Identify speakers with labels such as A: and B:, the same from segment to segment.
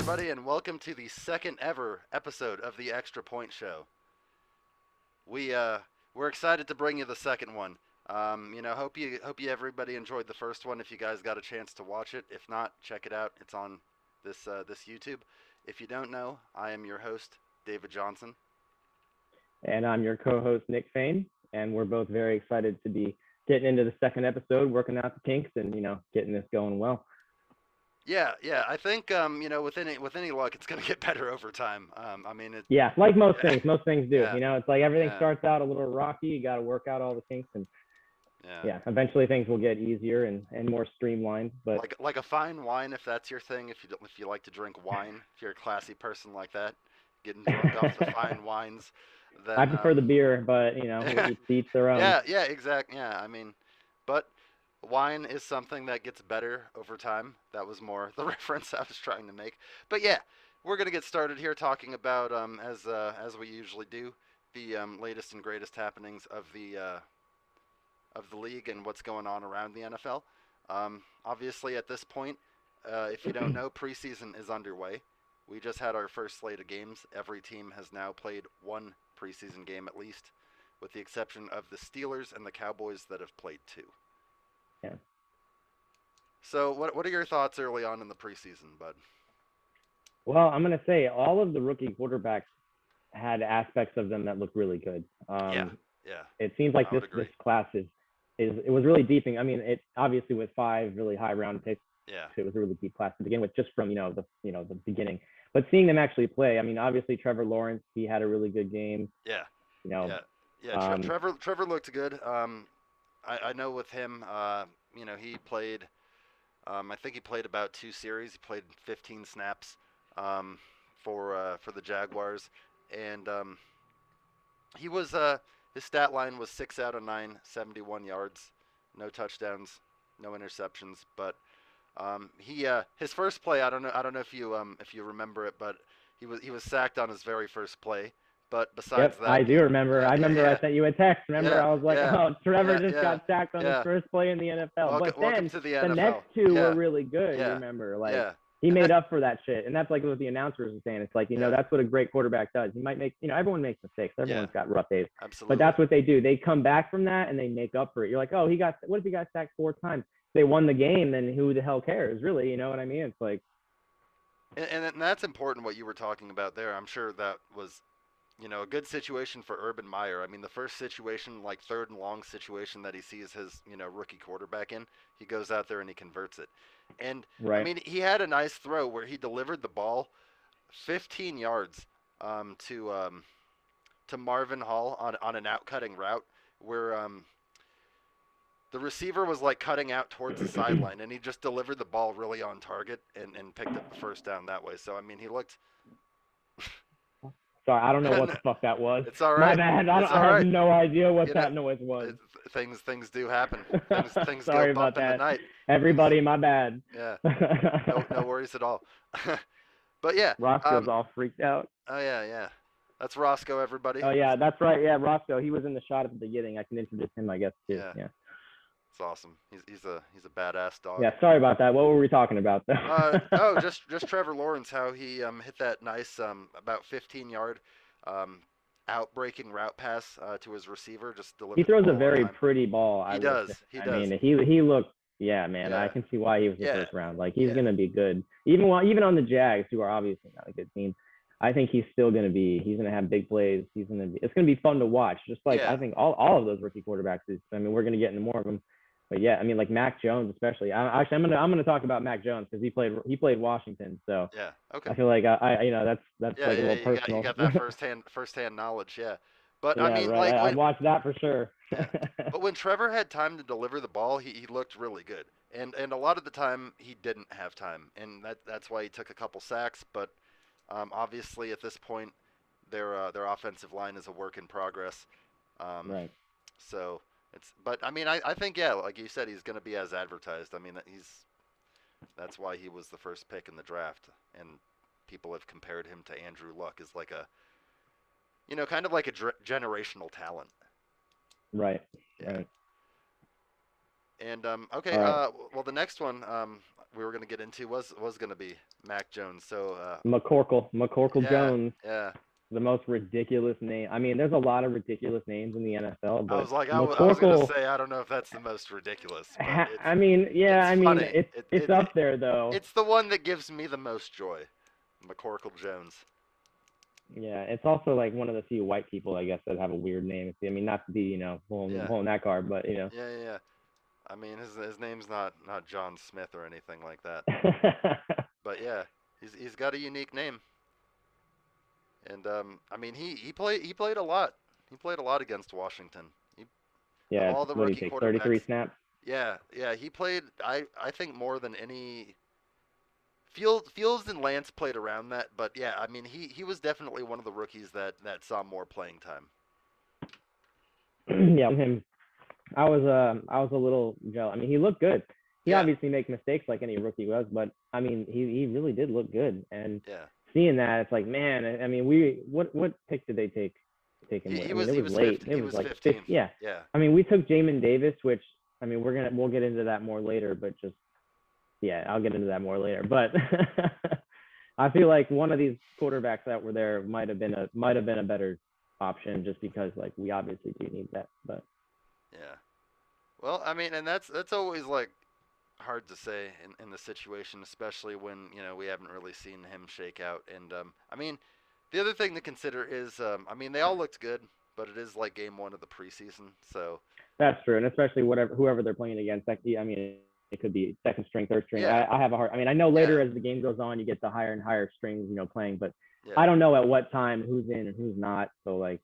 A: everybody, and welcome to the second ever episode of the Extra Point Show. We we're excited to bring you the second one. Hope you everybody enjoyed the first one. If you guys got a chance to watch it, if not, check it out. It's on this YouTube. If you don't know, I am your host, David Johnson.
B: And I'm your co-host, Nick Fain, and we're both very excited to be getting into the second episode, working out the kinks, and getting this going well.
A: Yeah. I think with any luck, it's gonna get better over time.
B: Yeah, like most things do.
A: Yeah,
B: It's like everything
A: yeah,
B: starts out a little rocky. You got to work out all the kinks, and eventually things will get easier and more streamlined. But
A: like a fine wine, if that's your thing, if you like to drink wine, if you're a classy person like that, getting drunk off the fine wines, then
B: I prefer the beer, but each their own.
A: Yeah, exactly. Yeah, but wine is something that gets better over time. That was more the reference I was trying to make. But yeah, we're gonna get started here talking about as we usually do, the latest and greatest happenings of the league and what's going on around the NFL. Obviously, at this point, if you don't know, preseason is underway. We just had our first slate of games. Every team has now played one preseason game at least, with the exception of the Steelers and the Cowboys that have played two.
B: Yeah.
A: So, what are your thoughts early on in the preseason, bud?
B: Well, I'm gonna say all of the rookie quarterbacks had aspects of them that look really good.
A: Yeah.
B: It seems like this class is it was really deep. It obviously with 5 really high round picks.
A: Yeah.
B: It was a really deep class to begin with, just from the beginning. But seeing them actually play, obviously Trevor Lawrence, he had a really good game.
A: Yeah.
B: Yeah.
A: Trevor looked good. I know with him, he played. I think he played about 2 series. He played 15 snaps for the Jaguars, and he was his stat line was 6 out of 9, 71 yards, no touchdowns, no interceptions. But his first play, I don't know if you remember it, but he was sacked on his very first play. But besides that,
B: I do remember. I sent you a text. Remember, I was like, "Oh, Trevor just got sacked on his first play in the NFL."
A: Welcome to the NFL.
B: Next 2 were really good. You remember, he made up for that shit, and that's like what the announcers were saying. It's like that's what a great quarterback does. He might make everyone makes mistakes. Everyone's got rough days.
A: Absolutely.
B: But that's what they do. They come back from that and they make up for it. You're like, "Oh, what if he got sacked 4 times? They won the game, then who the hell cares, really?" You know what I mean? It's like,
A: and that's important what you were talking about there. I'm sure that was a good situation for Urban Meyer. The first situation, like 3rd and long situation that he sees his, rookie quarterback in, he goes out there and he converts it. And,
B: right.
A: He had a nice throw where he delivered the ball 15 yards to Marvin Hall on an out-cutting route where the receiver was, like, cutting out towards the sideline, and he just delivered the ball really on target and picked up the first down that way. So, he looked...
B: Sorry, I don't know what the fuck that was.
A: It's all right.
B: My bad. I have no idea what that noise was.
A: Things do happen. Things
B: Sorry
A: go bump
B: about that.
A: in the night.
B: Everybody, my bad.
A: Yeah. No worries at all. But yeah.
B: Roscoe's all freaked out.
A: Oh yeah. That's Roscoe, everybody.
B: Oh yeah, that's right. Yeah, Roscoe. He was in the shot at the beginning. I can introduce him, I guess, too. Yeah.
A: It's awesome. He's a badass dog.
B: Yeah, sorry about that. What were we talking about though?
A: Just Trevor Lawrence, how he hit that nice about 15-yard out-breaking route pass to his receiver. Just delivered.
B: He throws a very pretty ball.
A: He does.
B: He looked. Yeah, man. Yeah. I can see why he was the first round. Like he's gonna be good. Even on the Jags, who are obviously not a good team, I think he's still gonna be. He's gonna have big plays. It's gonna be fun to watch. Just like I think all of those rookie quarterbacks. We're gonna get into more of them. But yeah, like Mac Jones especially. I'm gonna talk about Mac Jones because he played Washington. So
A: yeah, okay.
B: I feel like that's like a little personal.
A: You got that firsthand knowledge, yeah. But
B: right.
A: like
B: I'd watch that for sure.
A: Yeah. But when Trevor had time to deliver the ball, he looked really good. And a lot of the time he didn't have time, and that's why he took a couple sacks. But obviously at this point, their offensive line is a work in progress.
B: Right.
A: So. I think like you said, he's going to be as advertised. That's why he was the first pick in the draft, and people have compared him to Andrew Luck as like a, kind of like a generational talent.
B: Right.
A: Yeah.
B: Right.
A: And okay, well the next one, we were gonna get into was gonna be Mac Jones. So
B: McCorkle
A: yeah,
B: Jones,
A: yeah.
B: the most ridiculous name. I mean, there's a lot of ridiculous names in the NFL,
A: I
B: but
A: was like, I was gonna
B: McCorkle.
A: say I don't know if that's the most ridiculous, but
B: I mean, yeah,
A: it's
B: I mean,
A: funny.
B: it's up there though.
A: It's the one that gives me the most joy. McCorkle Jones.
B: Yeah, it's also like one of the few white people, I guess, that have a weird name. I mean, not to be,
A: Yeah,
B: pulling that card, but
A: yeah. I mean, his name's not John Smith or anything like that. But yeah, he's got a unique name, and I mean he played a lot. He played a lot against Washington. He, of
B: yeah,
A: all the
B: what do you
A: rookie
B: take? 33
A: quarterbacks,
B: snaps.
A: yeah. He played. I think more than any. Fields and Lance played around that, but yeah, I mean he was definitely one of the rookies that saw more playing time.
B: Yeah, him. I was a little jealous. I mean, he looked good. He
A: Yeah,
B: obviously makes mistakes like any rookie does, but I mean, he really did look good. And
A: yeah.
B: seeing that, it's like, man. I mean, we what pick did they take him
A: He,
B: with?
A: he
B: I mean,
A: was
B: it
A: he
B: was
A: was
B: late.
A: 50,
B: It
A: he
B: was
A: was
B: like six.
A: 15th.
B: Yeah.
A: Yeah,
B: I mean, we took Jamin Davis, which I mean, we'll get into that more later, but just yeah, I'll get into that more later. But I feel like one of these quarterbacks that were there might have been a better option just because like we obviously do need that. But
A: yeah. Well, I mean, and that's always like hard to say in the situation, especially when we haven't really seen him shake out. And I mean, the other thing to consider is I mean they all looked good, but it is like game one of the preseason, so
B: that's true, and especially whoever they're playing against. Like, I mean, it could be second string, third string.
A: yeah,
B: I have a hard. I mean, I know
A: yeah,
B: later as the game goes on, you get the higher and higher strings, playing, but
A: yeah.
B: I don't know at what time who's in and who's not. So like,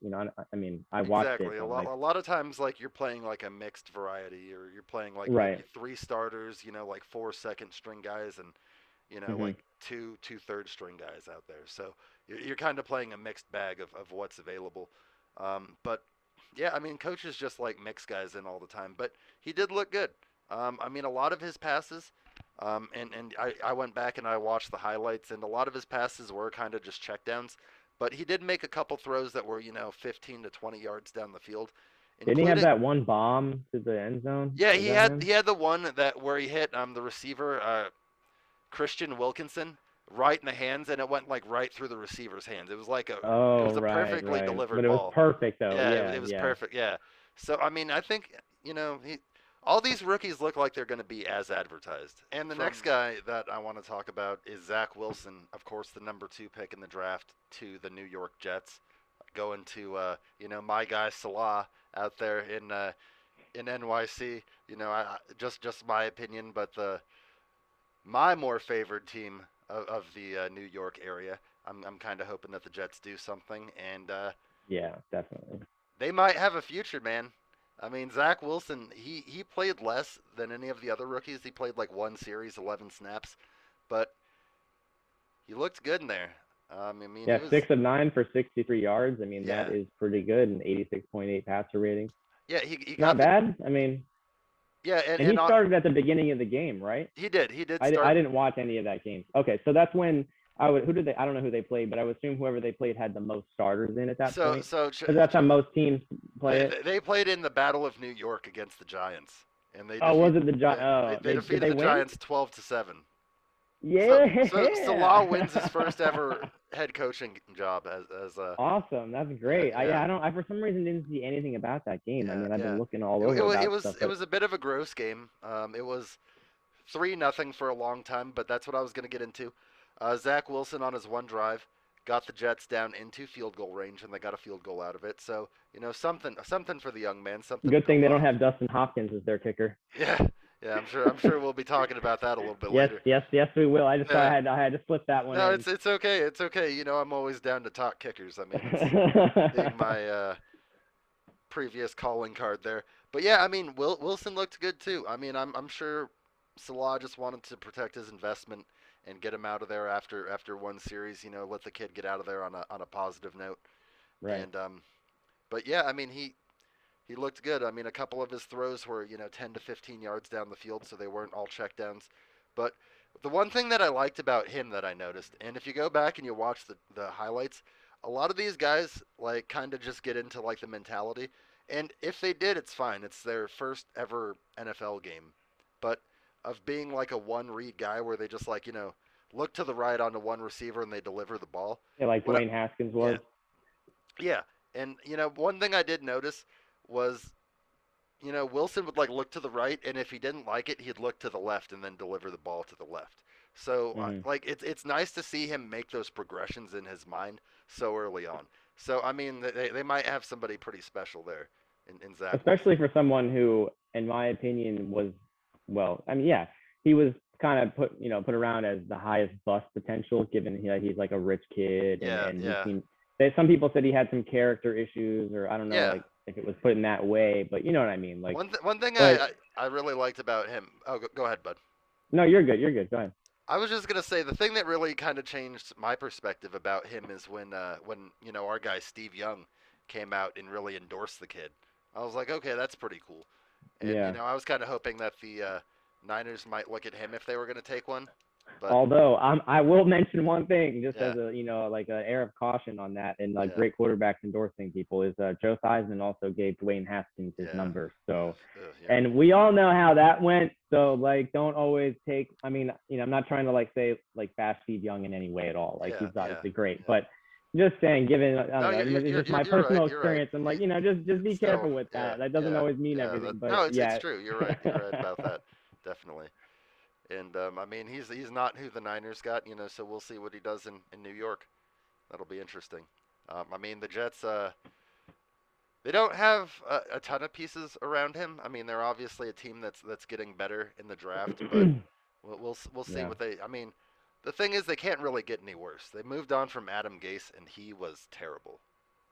B: I mean, I watched it,
A: Exactly.
B: but I'm like,
A: A lot of times, like you're playing like a mixed variety, or you're playing like maybe
B: right.
A: three starters, like four second string guys, and
B: Mm-hmm.
A: like two third string guys out there. So you're kind of playing a mixed bag of what's available. But yeah, I mean, coaches just like mix guys in all the time. But he did look good. I mean, a lot of his passes, and I went back and I watched the highlights, and a lot of his passes were kind of just checkdowns. But he did make a couple throws that were 15 to 20 yards down the field,
B: Didn't he have
A: including.
B: that one bomb to the end zone?
A: Yeah,
B: Was that him?
A: he had the one that where he hit the receiver Christian Wilkinson right in the hands, and it went like right through the receiver's hands. It
B: Oh,
A: was a
B: right,
A: perfectly
B: right.
A: delivered
B: But it was
A: ball.
B: perfect though.
A: Yeah,
B: Yeah,
A: it was
B: yeah.
A: perfect. Yeah. So I mean, I think all these rookies look like they're going to be as advertised. And the next guy that I want to talk about is Zach Wilson, of course, the number 2 pick in the draft to the New York Jets, going to my guy Salah out there in NYC. Just my opinion, but my more favored team of the New York area. I'm kind of hoping that the Jets do something, and
B: Yeah, definitely.
A: they might have a future, man. I mean, Zach Wilson, he played less than any of the other rookies. He played like one series, 11 snaps, but he looked good in there. I mean, he
B: Yeah,
A: was,
B: 6 of 9 for 63 yards. I mean, that
A: yeah,
B: is pretty good, and 86.8 passer rating.
A: yeah. He
B: Not
A: got the,
B: bad. I mean,
A: yeah,
B: and he started at the beginning of the game, right?
A: he did start.
B: I didn't watch any of that game. Okay, so that's when I don't know who they played, but I would assume whoever they played had the most starters in at that
A: So
B: point,
A: so
B: because that's how most teams play it.
A: they played in the Battle of New York against the Giants, and
B: Oh, was it the Giants? Oh,
A: they
B: did
A: defeated
B: they
A: the
B: win?
A: Giants 12-7. So Salah
B: Yeah.
A: wins his first ever head coaching job as a
B: Awesome. That's great.
A: yeah.
B: I don't. I for some reason didn't see anything about that game. I
A: Yeah,
B: mean, I've
A: yeah.
B: been looking all over
A: It
B: about
A: was
B: stuff, but
A: a bit of a gross game. It was 3-0 for a long time, but that's what I was going to get into. Zach Wilson on his one drive got the Jets down into field goal range, and they got a field goal out of it. So something for the young man, something to
B: good thing
A: build
B: they don't
A: off.
B: have Dustin Hopkins as their kicker.
A: Yeah, yeah. I'm sure we'll be talking about that a little bit
B: Yes,
A: later.
B: yes, yes, we will. I just thought
A: Yeah.
B: I had to slip that one
A: No,
B: in.
A: it's okay. It's okay. I'm always down to talk kickers. I mean, that's being my previous calling card there. But yeah, I mean, Wilson looked good too. I mean, I'm sure Salah just wanted to protect his investment and get him out of there after one series. Let the kid get out of there on a positive note.
B: Right.
A: And but yeah, I mean, he looked good. I mean, a couple of his throws were 10 to 15 yards down the field, so they weren't all checkdowns. But the one thing that I liked about him that I noticed, and if you go back and you watch the highlights, a lot of these guys like kind of just get into like the mentality. And if they did, it's fine. It's their first ever NFL game. But of being like a one read guy where they just like look to the right onto one receiver and they deliver the ball.
B: Yeah, like
A: What?
B: Dwayne Haskins
A: Yeah,
B: was.
A: yeah. And one thing I did notice was Wilson would like look to the right, and if he didn't like it, he'd look to the left and then deliver the ball to the left. So
B: Hmm.
A: like it's nice to see him make those progressions in his mind so early on. So I mean, they might have somebody pretty special there in Zach Wilson.
B: Especially for someone who, in my opinion, was well. I mean, yeah, he was kind of put around as the highest bust potential, given he's like a rich kid, and
A: Yeah,
B: he
A: yeah,
B: seemed. Some people said he had some character issues, or I don't know,
A: yeah.
B: like if it was put in that way, but you know what I mean. Like,
A: One thing
B: but
A: I really liked about him. Oh, go ahead, bud.
B: no, you're good. You're good. Go ahead.
A: I was just gonna say the thing that really kind of changed my perspective about him is when our guy Steve Young came out and really endorsed the kid. I was like, okay, that's pretty cool. And
B: Yeah.
A: I was kind of hoping that the Niners might look at him if they were gonna take one, but
B: Although I will mention one thing, just
A: yeah,
B: as a like an air of caution on that, and like
A: yeah,
B: great quarterbacks endorsing people is Joe Theismann also gave Dwayne Haskins his
A: yeah,
B: number. So,
A: yeah,
B: and we all know how that went. So like, don't always take. I mean, I'm not trying to like say like bash Steve Young in any way at all. Like
A: yeah,
B: he's
A: yeah,
B: obviously great,
A: yeah.
B: but just saying, given I
A: No,
B: don't know, it's just my
A: you're right.
B: personal
A: You're right.
B: experience. I'm like, just
A: It's
B: be
A: still,
B: careful with
A: yeah,
B: that. That doesn't
A: yeah,
B: always mean
A: yeah.
B: everything, but
A: No, it's
B: yeah.
A: true. You're right. You're right about that. Definitely. And I mean, he's not who the Niners got, so we'll see what he does in New York. That'll be interesting. I mean, the Jets, they don't have a ton of pieces around him. I mean, they're obviously a team that's getting better in the draft, but we'll see
B: Yeah.
A: what they. I mean, the thing is, they can't really get any worse. They moved on from Adam Gase, and he was terrible.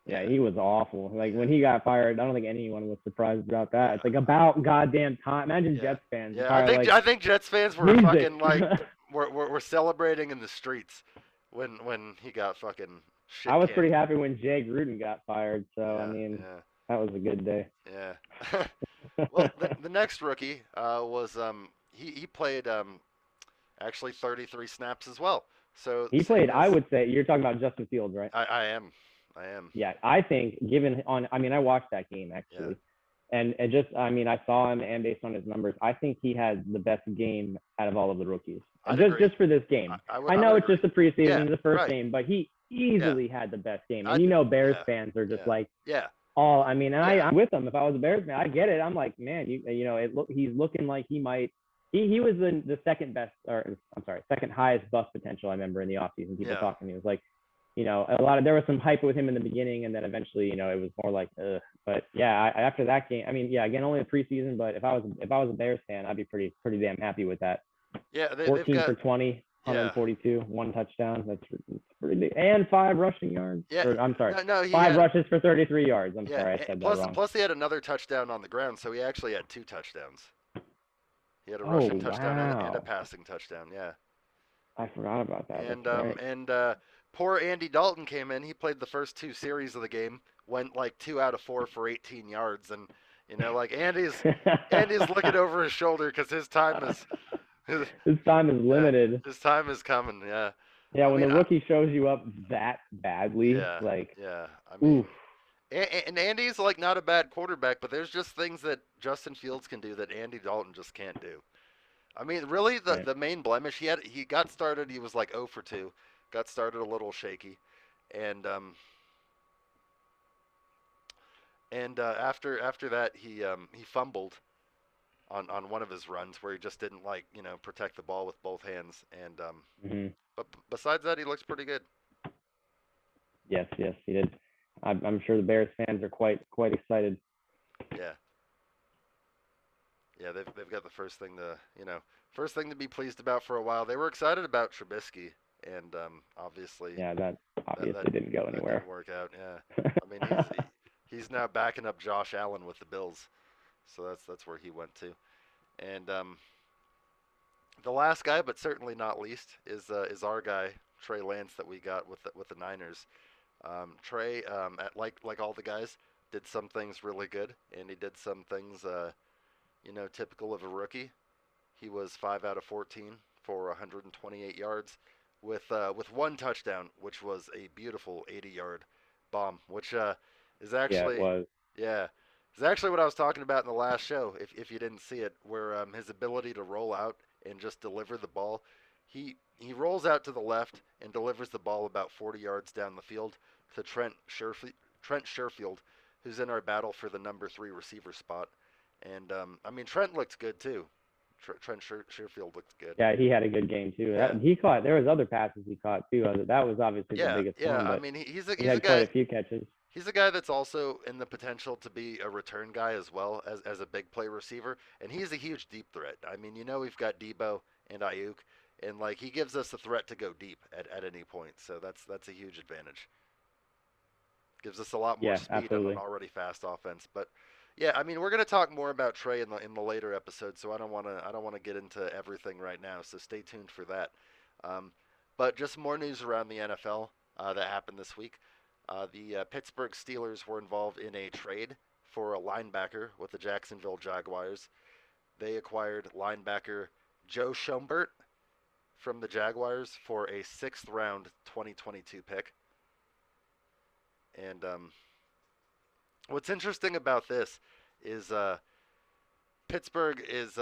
B: Yeah,
A: And
B: he was awful. Like
A: yeah,
B: when he got fired, I don't think anyone was surprised about that.
A: yeah,
B: It's like about goddamn time. Imagine
A: yeah,
B: Jets fans
A: yeah.
B: probably like
A: I think Jets fans were
B: Jesus.
A: fucking like were celebrating in the streets when he got fucking
B: I
A: shit
B: was pretty
A: canned.
B: happy when Jay Gruden got fired. So I
A: Yeah,
B: mean,
A: yeah,
B: that was a good day.
A: yeah. Well, the next rookie was he played actually 33 snaps as well. So
B: He
A: same
B: played. I
A: as
B: would say you're talking about Justin Fields, right?
A: I am, I am.
B: Yeah, I think given on. I mean, I watched that game
A: Yeah,
B: actually, and it just. I mean, I saw him, and based on his numbers, I think he had the best game out of all of the rookies.
A: I'd
B: Just
A: agree.
B: just for this game, I
A: I would
B: know it's
A: agree.
B: just a preseason,
A: Yeah,
B: it's the first
A: right.
B: game, but he
A: Yeah,
B: easily had the best game.
A: I
B: And Bears
A: yeah,
B: fans are just
A: yeah,
B: like
A: yeah,
B: all. I mean, and
A: yeah,
B: I'm with them. If I was a Bears fan, I get it. I'm like, man, he's looking like he might. He was the second best, or I'm sorry, second highest bust potential. I remember in the offseason, people
A: yeah,
B: talking to me. It was like, a lot of there was some hype with him in the beginning, and then eventually, it was more like, ugh. But yeah, after that game, I mean, yeah, again, only a preseason, but if I was a Bears fan, I'd be pretty damn happy with that.
A: yeah. They've
B: 14
A: got
B: for 20,
A: yeah,
B: 142, one touchdown. That's pretty big, and five rushing yards.
A: yeah.
B: Or I'm sorry,
A: No, he
B: five
A: had
B: rushes for 33 yards. I'm
A: yeah.
B: sorry, I said that
A: Plus
B: wrong.
A: plus he had another touchdown on the ground, so he actually had two touchdowns. He had a
B: Oh
A: rushing touchdown and a
B: wow,
A: passing touchdown. Yeah.
B: I forgot about that. That's right.
A: And poor Andy Dalton came in. He played the first two series of the game, went like 2 out of 4 for 18 yards, and like Andy's looking over his shoulder because his time is his,
B: His time is
A: yeah,
B: limited.
A: his time is coming. Yeah,
B: Yeah,
A: I
B: when
A: mean,
B: the rookie shows you up that badly,
A: yeah,
B: like,
A: yeah. I
B: oof.
A: mean, and Andy's like not a bad quarterback, but there's just things that Justin Fields can do that Andy Dalton just can't do. I mean, really,
B: Right.
A: the main blemish he got started. He was like 0 for 2, got started a little shaky, and after that he fumbled on one of his runs where he just didn't like protect the ball with both hands, and
B: Hmm.
A: but besides that he looks pretty good.
B: Yes, yes, he did. I'm sure the Bears fans are quite excited.
A: Yeah, yeah, they've got the first thing to be pleased about for a while. They were excited about Trubisky, and obviously
B: Yeah, that
A: that that
B: obviously didn't go
A: that
B: anywhere.
A: didn't work out. Yeah, I mean he's now backing up Josh Allen with the Bills, so that's where he went to. And the last guy, but certainly not least, is our guy Trey Lance that we got with the Niners. Trey, like all the guys, did some things really good, and he did some things typical of a rookie. He was 5 out of 14 for 128 yards, with one touchdown, which was a beautiful 80-yard bomb, which is
B: Yeah, it
A: actually
B: was.
A: yeah. It's actually what I was talking about in the last show. If you didn't see it, where his ability to roll out and just deliver the ball, he rolls out to the left and delivers the ball about 40 yards down the field to Trent Sherfield, who's in our battle for the number 3 receiver spot. And I mean, Trent looked good too. Trent Sherfield looked good.
B: Yeah, he had a good game too.
A: Yeah,
B: He caught. There was other passes he caught too. That was obviously the
A: yeah,
B: biggest
A: yeah.
B: one,
A: I
B: but
A: mean,
B: he
A: he's a
B: had quite
A: guy.
B: a few catches.
A: He's a guy that's also in the potential to be a return guy as well as a big play receiver, and he's a huge deep threat. I mean, we've got Debo and Ayuk, and like he gives us a threat to go deep at any point. So that's a huge advantage. Gives us a lot more
B: Yeah,
A: speed on an
B: absolutely.
A: already fast offense. But yeah, I mean, we're gonna talk more about Trey in the later episodes, so I don't wanna get into everything right now. So stay tuned for that. Um, but just more news around the NFL that happened this week. The Pittsburgh Steelers were involved in a trade for a linebacker with the Jacksonville Jaguars. They acquired linebacker Joe Schombert from the Jaguars for a sixth round 2022 pick. And what's interesting about this is Pittsburgh is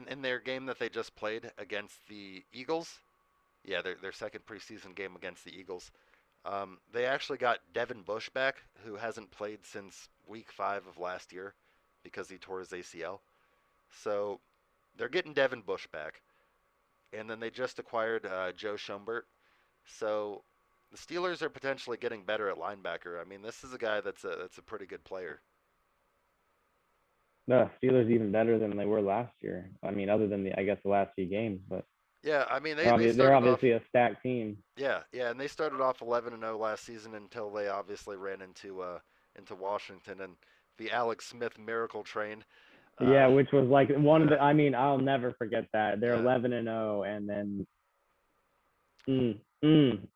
A: in their game that they just played against the Eagles. Yeah, their second preseason game against the Eagles. They actually got Devin Bush back, who hasn't played since week 5 of last year because he tore his ACL. So they're getting Devin Bush back. And then they just acquired Joe Schombert. So the Steelers are potentially getting better at linebacker. I mean, this is a guy that's a pretty good player.
B: The Steelers even better than they were last year. I mean, other than I guess the last few games, but
A: Yeah, I mean they
B: they're
A: started off
B: obviously a stacked team.
A: yeah, and they started off 11-0 last season until they obviously ran into Washington and the Alex Smith miracle train. Uh,
B: Yeah, which was like one of
A: uh,
B: the. I mean, I'll never forget that. They're
A: yeah,
B: 11-0, and then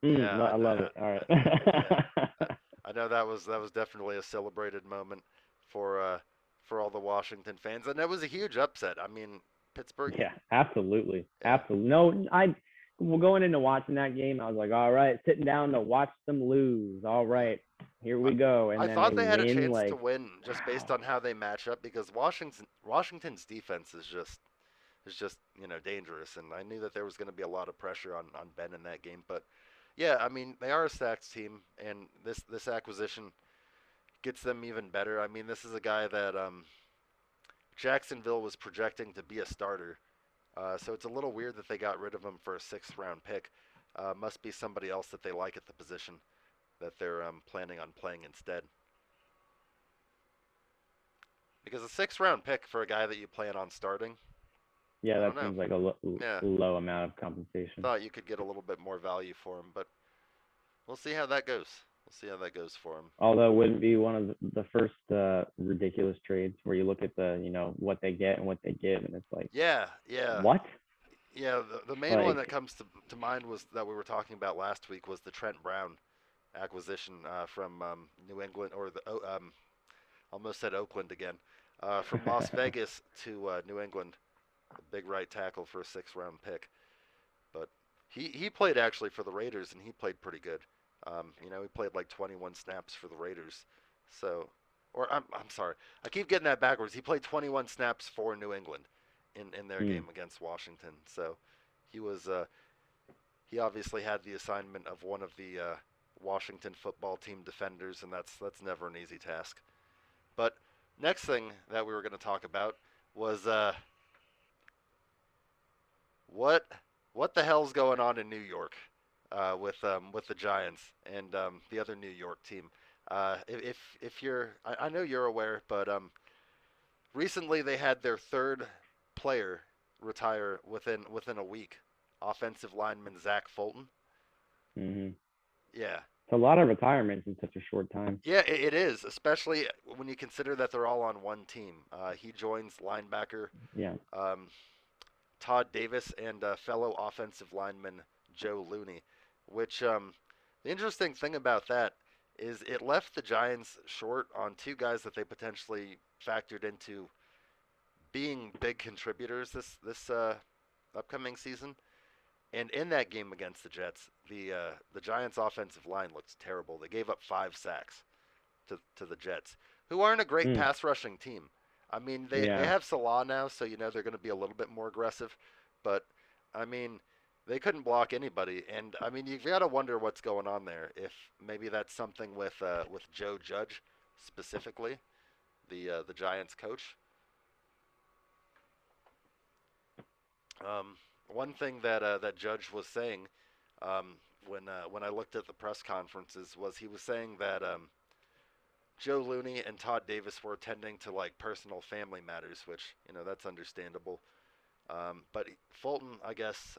A: yeah,
B: I love it. All
A: yeah.
B: right.
A: I know that was definitely a celebrated moment for all the Washington fans, and it was a huge upset. I mean, Pittsburgh,
B: Yeah, absolutely,
A: yeah.
B: absolutely. No, I well, going into watching that game, I was like, all right, sitting down to watch them lose. All
A: Yeah.
B: right, here
A: I,
B: we go, and
A: I
B: then they
A: thought they had a
B: win.
A: chance to
B: Like,
A: win just based
B: wow.
A: on how they match up because Washington's defense is just dangerous, and I knew that there was going to be a lot of pressure on Ben in that game. But yeah, I mean they are a stacked team, and this acquisition gets them even better. I mean this is a guy that Jacksonville was projecting to be a starter, so it's a little weird that they got rid of him for a sixth round pick. Must be somebody else that they like at the position that they're planning on playing instead. Because a sixth round pick for a guy that you plan on starting,
B: Yeah,
A: I don't
B: that
A: know.
B: seems like a
A: Yeah,
B: low amount of compensation.
A: thought you could get a little bit more value for him, but we'll see how that goes. We'll see how that goes for him.
B: Although it wouldn't be one of the first ridiculous trades where you look at the what they get and what they give, and it's like,
A: Yeah, yeah,
B: what?
A: yeah. The main one that
B: Like,
A: comes to mind was that we were talking about last week was the Trent Brown acquisition from New England or the almost said Oakland again, from Las Vegas to New England, a big right tackle for a sixth round pick. But he played actually for the Raiders and he played pretty good. He played like 21 snaps for the Raiders. So, or I'm sorry, I keep getting that backwards. He played 21 snaps for New England in their
B: hmm.
A: game against Washington. So he was he obviously had the assignment of one of the Washington football team defenders, and that's never an easy task. But next thing that we were going to talk about was what what the hell's going on in New York with the Giants and the other New York team. If you're, I know you're aware, but recently they had their third player retire within a week. Offensive lineman Zach Fulton.
B: Mm-hmm.
A: Yeah,
B: It's a lot of retirements in such a short time.
A: yeah, it is, especially when you consider that they're all on one team. He joins linebacker
B: Yeah.
A: um, Todd Davis and fellow offensive lineman Joe Looney. Which the interesting thing about that is it left the Giants short on two guys that they potentially factored into being big contributors this upcoming season. And in that game against the Jets, the Giants' offensive line looked terrible. They gave up 5 sacks to the Jets. who aren't a great
B: Mm,
A: pass rushing team. I mean, they
B: yeah.
A: have Salah now, so they're going to be a little bit more aggressive. But I mean, they couldn't block anybody, and I mean, you've got to wonder what's going on there. If maybe that's something with Joe Judge specifically, the Giants coach. One thing that Judge was saying when I looked at the press conferences was he was saying that Joe Looney and Todd Davis were attending to like personal family matters, which that's understandable. But Fulton, I guess,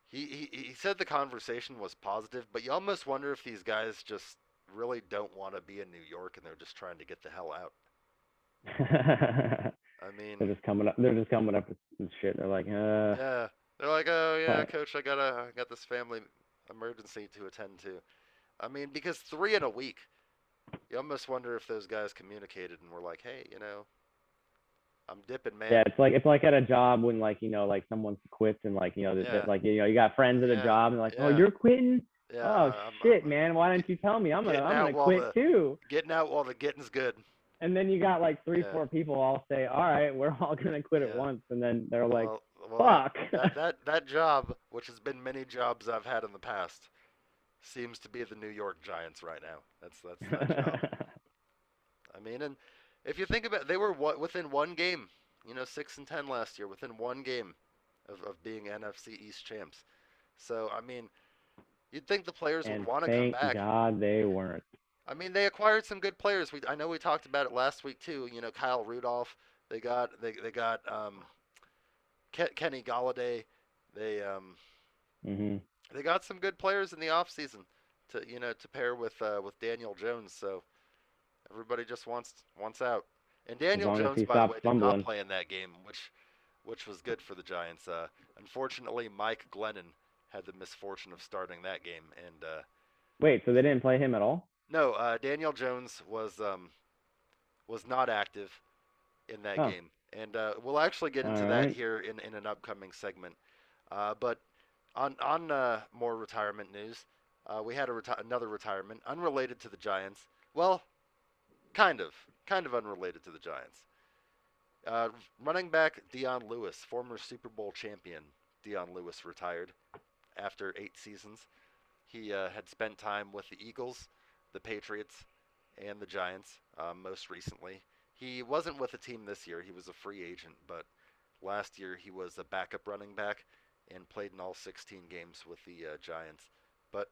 A: he said the conversation was positive, but you almost wonder if these guys just really don't want to be in New York and they're just trying to get the hell out. I mean,
B: They're just coming up. They're just coming up with shit. They're like,
A: yeah, they're like, oh yeah,
B: fuck.
A: coach, I got this family emergency to attend to. I mean, because three in a week, you almost wonder if those guys communicated and were like, hey, I'm dipping, man.
B: Yeah, it's like at a job when like someone quits and
A: Yeah,
B: that like you got friends at a
A: yeah,
B: job and like, oh,
A: yeah,
B: you're quitting.
A: yeah.
B: Oh
A: I'm
B: shit, man, why didn't you tell me? I'm gonna
A: getting
B: I'm
A: out
B: gonna
A: while
B: quit
A: the
B: too.
A: getting's good.
B: And then you got like three,
A: Yeah.
B: four people all say, all right, we're all gonna quit at
A: Yeah.
B: once, and then they're like,
A: Well, that
B: fuck.
A: that job, which has been many jobs I've had in the past, seems to be the New York Giants right now. That's that job. I mean, and if you think about it, they were within one game, 6-10 last year, within one game of being NFC East champs. So I mean, you'd think the players would
B: And
A: want to come
B: thank
A: back.
B: God they weren't.
A: I mean, they acquired some good players. I know we talked about it last week too. Kyle Rudolph. They got Kenny Galladay. They um,
B: Hmm.
A: they got some good players in the offseason to pair with Daniel Jones. So everybody just wants out. And
B: As
A: Daniel
B: long as
A: Jones,
B: he
A: by the
B: stops
A: way, did not
B: fumbling.
A: play in that game, which was good for the Giants. Unfortunately, Mike Glennon had the misfortune of starting that game, and
B: Wait, so they didn't play him at all?
A: no, Daniel Jones was not active in that
B: Oh,
A: game, and we'll actually get
B: all
A: into that
B: right.
A: here in an upcoming segment. But on more retirement news, we had another retirement unrelated to the Giants. Well, kind of unrelated to the Giants. Uh, Running back Dion Lewis, former Super Bowl champion Dion Lewis, retired after 8 seasons. He had spent time with the Eagles, the Patriots, and the Giants most recently. He wasn't with the team this year. He was a free agent, but last year he was a backup running back and played in all 16 games with the Giants. But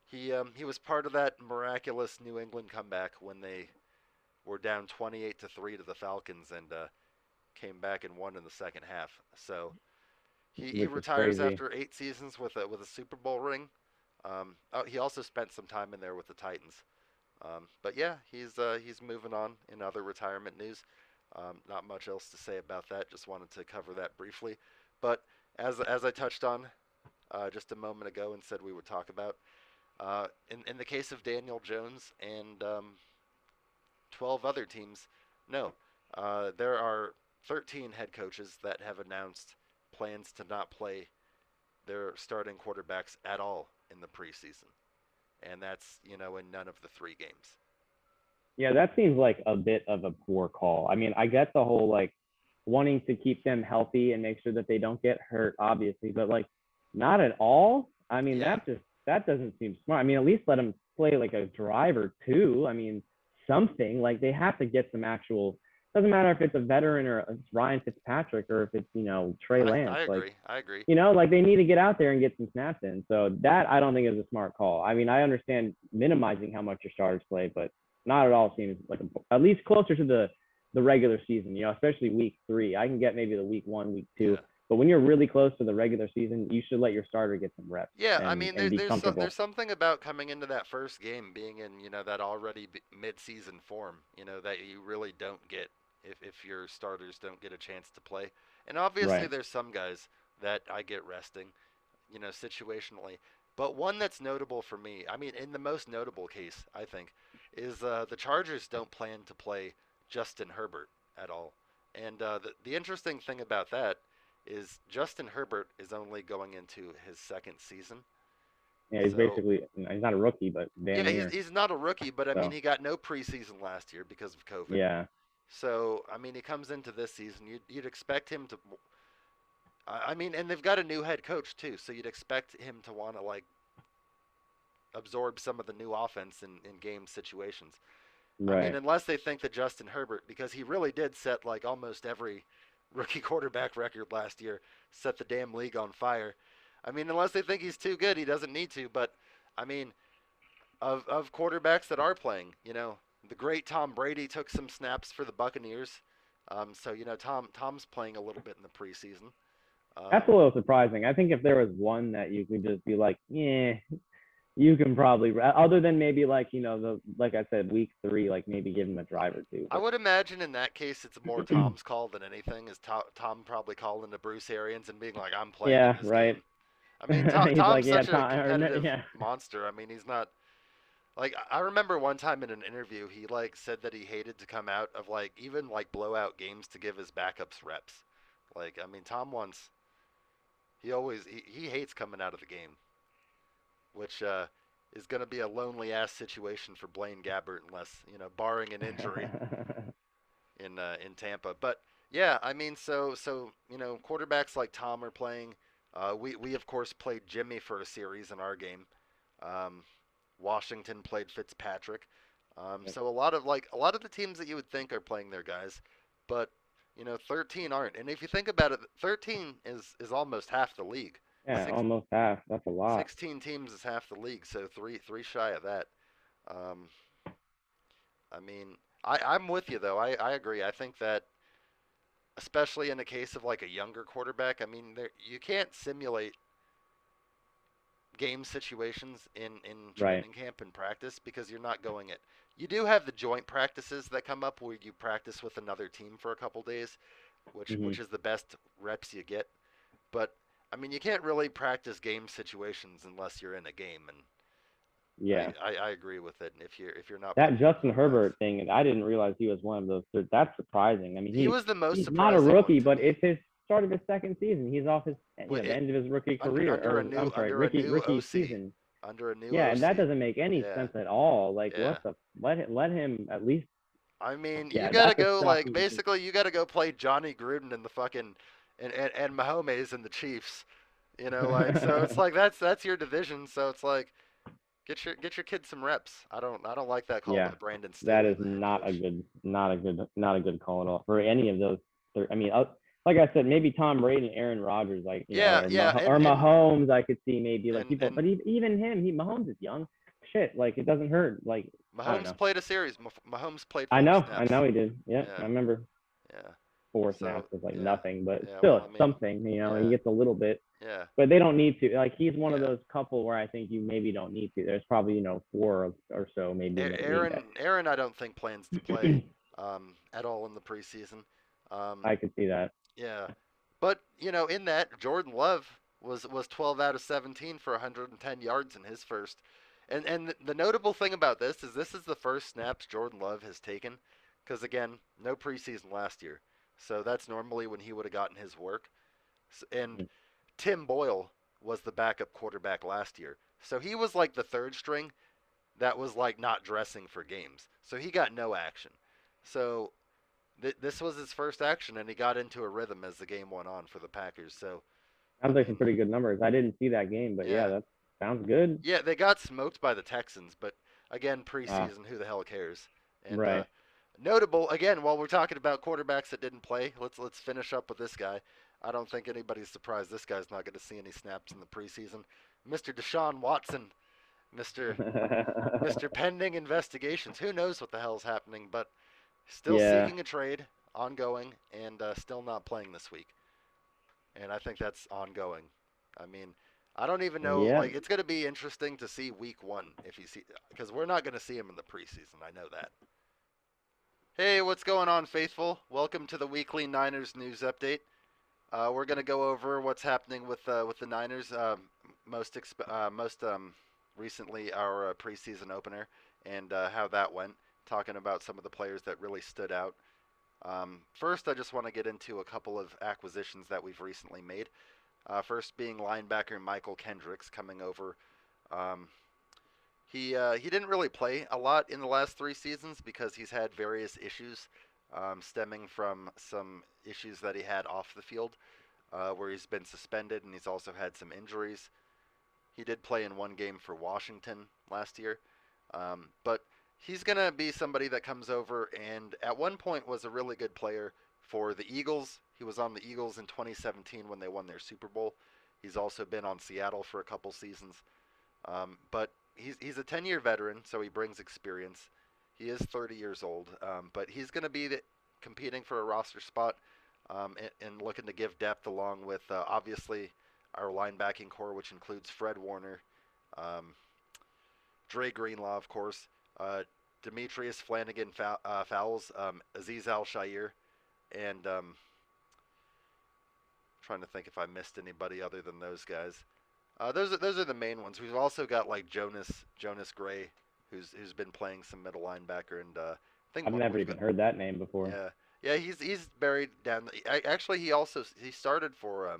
A: he was part of that miraculous New England comeback when they were down 28-3 to the Falcons and came back and won in the second half. So he
B: Which is
A: retires
B: crazy.
A: after 8 seasons with a Super Bowl ring. He also spent some time in there with the Titans. But yeah, he's moving on in other retirement news. Not much else to say about that. Just wanted to cover that briefly. But as I touched on just a moment ago and said we would talk about, in the case of Daniel Jones and 12 other teams, no, there are 13 head coaches that have announced plans to not play their starting quarterbacks at all in the preseason, and that's in none of the three games.
B: Yeah, that seems like a bit of a poor call. I mean, I get the whole like wanting to keep them healthy and make sure that they don't get hurt, obviously, but like not at all. I mean,
A: Yeah,
B: that doesn't seem smart. I mean, at least let them play like a drive or two. I mean, something like they have to get some actual. Doesn't matter if it's a veteran or it's Ryan Fitzpatrick or if it's Trey Lance.
A: I
B: Like
A: agree. I agree.
B: like they need to get out there and get some snaps in. So that I don't think is a smart call. I mean, I understand minimizing how much your starters play, but not at all seems like at least closer to the regular season. Especially week 3. I can get maybe the week 1, week 2,
A: Yeah.
B: but when you're really close to the regular season, you should let your starter get some reps
A: Yeah, I
B: and
A: mean,
B: be
A: there's
B: comfortable.
A: something about coming into that first game being in that already mid-season form, that you really don't get if your starters don't get a chance to play. And obviously,
B: Right.
A: there's some guys that I get resting, situationally. But one that's notable for me, I mean, in the most notable case, I think, is the Chargers don't plan to play Justin Herbert at all. And the interesting thing about that is Justin Herbert is only going into his second season,
B: Yeah, he's
A: So
B: basically he's not a rookie, but damn
A: yeah,
B: near.
A: he's not a rookie, but I mean
B: So
A: he got no preseason last year because of COVID.
B: yeah,
A: So I mean he comes into this season, you'd expect him to. I mean, and they've got a new head coach too, so you'd expect him to want to like absorb some of the new offense in game situations. I mean,
B: right.
A: unless they think that Justin Herbert, because he really did set like almost every rookie quarterback record last year, set the damn league on fire. I mean, unless they think he's too good, he doesn't need to. But I mean, of quarterbacks that are playing, the great Tom Brady took some snaps for the Buccaneers. So Tom's playing a little bit in the preseason.
B: That's a
A: Um,
B: little surprising. I think if there was one that you could just be like, yeah, you can probably, other than maybe like the like I said, week 3, like maybe give him a drive or two.
A: I would imagine in that case it's more Tom's call than anything. Is Tom probably calling to Bruce Arians and being like, "I'm playing in
B: Yeah,
A: this
B: right.
A: game." I mean, Tom,
B: He's like,
A: Tom's
B: yeah,
A: such a
B: Tom, or,
A: competitive
B: yeah.
A: monster. I mean, he's not like I remember one time in an interview he like said that he hated to come out of like even like blowout games to give his backups reps. Like I mean, Tom wants he hates coming out of the game, which is going to be a lonely ass situation for Blaine Gabbert unless barring an injury in Tampa. But yeah, I mean, so quarterbacks like Tom are playing. We of course played Jimmy for a series in our game. Um, Washington played Fitzpatrick. So a lot of the teams that you would think are playing their guys, but 13 aren't. And if you think about it, 13 is almost half the league.
B: Yeah,
A: Six,
B: almost half. That's a lot.
A: 16 teams is half the league, so three shy of that. Um, I mean, I'm with you though. I agree. I think that especially in the case of like a younger quarterback, I mean, you can't simulate game situations in
B: Right.
A: training camp and practice because you're not going it. You do have the joint practices that come up where you practice with another team for a couple days, which
B: Hmm.
A: is the best reps you get. But I mean, you can't really practice game situations unless you're in a game, and
B: Yeah.
A: I agree with it. If you're not
B: That
A: playing your
B: Justin
A: quarterbacks,
B: Herbert thing, I didn't realize he was one of those. That's surprising. I mean,
A: he was the most
B: he's not a
A: surprising one
B: rookie,
A: to
B: but
A: me.
B: it's his start of his second season. He's off his the
A: It,
B: end of his rookie
A: under
B: career,
A: under a
B: or
A: new
B: I'm sorry,
A: under a new
B: rookie
A: OC,
B: season.
A: under a new
B: Yeah, and that
A: OC.
B: doesn't make any
A: Yeah,
B: sense at all. Like,
A: yeah.
B: what the let him at least.
A: I mean, you
B: Yeah,
A: gotta
B: that's a
A: go like
B: shocking.
A: basically you gotta go play Johnny Gruden in the fucking and Mahomes and the Chiefs. Like so it's like that's your division. So it's like get your kid some reps. I don't like that call by
B: Yeah,
A: Brandon
B: that
A: Staley,
B: is
A: the head coach.
B: not a good call at all for any of those. I mean, like I said, maybe Tom Brady and Aaron Rodgers, like
A: Yeah, yeah,
B: Or Mahomes, I could see maybe like
A: and
B: people,
A: and
B: but even him, Mahomes is young. Shit, like it doesn't hurt. Like I don't
A: Mahomes
B: know.
A: played a series. Mahomes played 4 snaps.
B: I know he did. Yeah, I
A: Yeah,
B: remember
A: yeah.
B: 4 snaps
A: So
B: was like
A: yeah,
B: nothing, but
A: yeah.
B: still
A: Well, I
B: it's
A: mean,
B: something. He
A: yeah,
B: gets a little bit,
A: yeah,
B: but they don't need to. Like he's one of
A: yeah.
B: those couple where I think you maybe don't need to. There's probably four or so maybe in the league
A: Aaron, I don't think plans to play at all in the preseason. Um,
B: I could see that.
A: yeah, but in that Jordan Love was 12 out of 17 for 110 yards in his first. And the notable thing about this is the first snaps Jordan Love has taken, because again, no preseason last year, so that's normally when he would have gotten his work. And Tim Boyle was the backup quarterback last year, so he was like the third string that was like not dressing for games. So he got no action. So this was his first action, and he got into a rhythm as the game went on for the Packers. So I
B: Sounds like some
A: mean,
B: pretty good numbers. I didn't see that game, but yeah,
A: yeah,
B: that sounds good.
A: yeah, they got smoked by the Texans, but again,
B: Ah,
A: preseason, who the hell cares? And
B: right.
A: notable again, while we're talking about quarterbacks that didn't play, let's finish up with this guy. I don't think anybody's surprised this guy's not going to see any snaps in the preseason. Mr. Deshaun Watson, Mr. Mr. Pending Investigations. Who knows what the hell's happening, but still
B: Yeah,
A: seeking a trade, ongoing, and still not playing this week. And I think that's ongoing. I mean, I don't even know.
B: yeah.
A: Like, it's going to be interesting to see week one if you see, because we're not going to see him in the preseason. I know that. Hey, what's going on, faithful? Welcome to the weekly Niners news update. We're going to go over what's happening with the Niners. Most recently our preseason opener and how that went. Talking about some of the players that really stood out. First, I just want to get into a couple of acquisitions that we've recently made. First being linebacker Michael Kendricks coming over Um, he didn't really play a lot in the last 3 seasons because he's had various issues, stemming from some issues that he had off the field, where he's been suspended and he's also had some injuries. He did play in one game for Washington last year, but he's gonna be somebody that comes over and at one point was a really good player for the Eagles. He was on the Eagles in 2017 when they won their Super Bowl. He's also been on Seattle for a couple seasons. But he's a 10-year veteran, so he brings experience. He is 30 years old, but he's going to be competing for a roster spot, and looking to give depth along with obviously our linebacking core, which includes Fred Warner, um, Dre Greenlaw, of course, Demetrius Flanagan Fowles, Aziz Al Shair, and trying to think if I missed anybody other than those guys. Those are the main ones. We've also got like Jonas Gray, who's been playing some middle linebacker, and I think
B: I've never
A: we've
B: even
A: got,
B: heard that name before.
A: yeah, he's buried down. Actually, he started for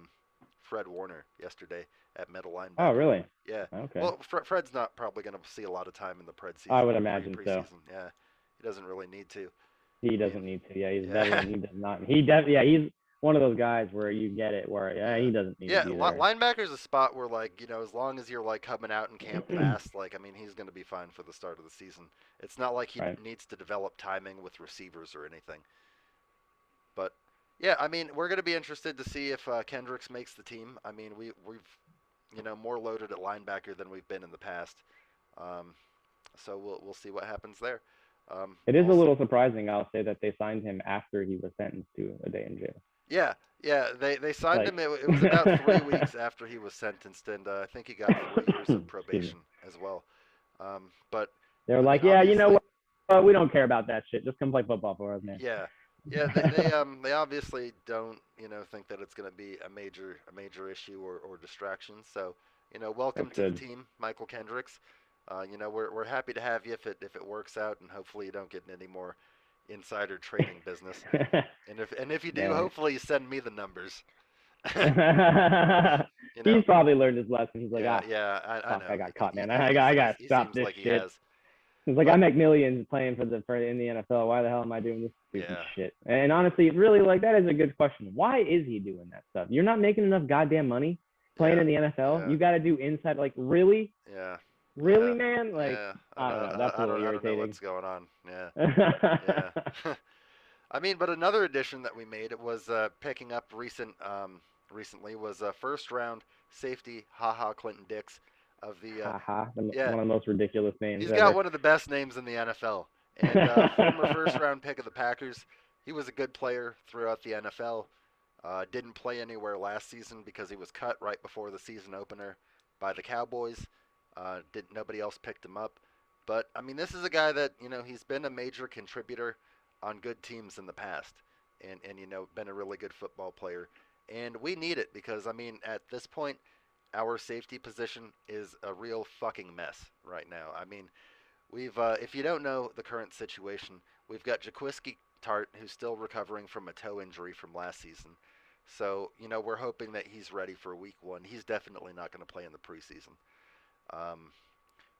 A: Fred Warner yesterday at middle
B: Oh,
A: linebacker.
B: really?
A: Yeah.
B: Okay.
A: Well, Fred's not probably going to see a lot of time in the
B: I
A: preseason
B: would
A: or
B: imagine so.
A: preseason. Yeah, he doesn't really need to.
B: He
A: I mean,
B: doesn't need to. Yeah, he's a
A: yeah.
B: veteran. He does not. Yeah, he's one of those guys where you get it. Where yeah,
A: Yeah.
B: he doesn't need to
A: Yeah,
B: be there.
A: linebacker's a spot where, like, as long as you're, like, coming out in camp fast, like, I mean, he's going to be fine for the start of the season. It's not like he
B: Right.
A: needs to develop timing with receivers or anything. But, yeah, I mean, we're going to be interested to see if Kendricks makes the team. I mean, we've, more loaded at linebacker than we've been in the past. Um, so we'll see what happens there.
B: It is a
A: Also,
B: little surprising, I'll say, that they signed him after he was sentenced to a day in jail.
A: yeah, yeah, they signed
B: Like,
A: him. It was about 3 weeks after he was sentenced, and I think he got 3 years of
B: excuse me.
A: probation as well. But
B: They were
A: I mean,
B: like, yeah, you know
A: obviously,
B: what? We don't care about that shit. Just come play football for us, man.
A: yeah, yeah, they obviously don't think that it's going to be a major issue or distraction. So welcome
B: That's
A: to the
B: good.
A: team, Michael Kendricks. We're happy to have you if it works out, and hopefully you don't get in any more insider trading business. And if you do,
B: Man.
A: hopefully you send me the numbers. you know,
B: He's probably learned his lesson. He's like,
A: yeah,
B: ah,
A: yeah, I
B: fuck, I
A: know.
B: got
A: He,
B: caught, man.
A: he,
B: I
A: he's,
B: got, I
A: he's,
B: gotta
A: he
B: stop
A: seems
B: this
A: like he
B: shit.
A: has.
B: He's like, I
A: But
B: make millions playing in the NFL. Why the hell am I doing this stupid
A: yeah,
B: shit? And honestly, really, like that is a good question. Why is he doing that stuff? You're not making enough goddamn money playing
A: yeah,
B: in the NFL.
A: yeah,
B: You got to do inside. Like, really,
A: yeah,
B: really,
A: yeah,
B: man. Like,
A: yeah.
B: I don't know. That's a little
A: I don't know
B: irritating.
A: what's going on. Yeah, yeah. I mean, but another addition that we made was picking up recently was a first round safety, haha Clinton Dix of the
B: Haha,
A: yeah.
B: one of the most ridiculous names
A: He's got
B: ever.
A: one of the best names in the NFL, and former first round pick of the Packers. He was a good player throughout the NFL. Didn't play anywhere last season because he was cut right before the season opener by the Cowboys. Didn't Nobody else picked him up. But I mean, this is a guy that he's been a major contributor on good teams in the past, and been a really good football player. And we need it because I mean, at this point, our safety position is a real fucking mess right now. I mean, if you don't know the current situation, we've got Jaquiski Tart, who's still recovering from a toe injury from last season. So, we're hoping that he's ready for week one. He's definitely not going to play in the preseason. Um,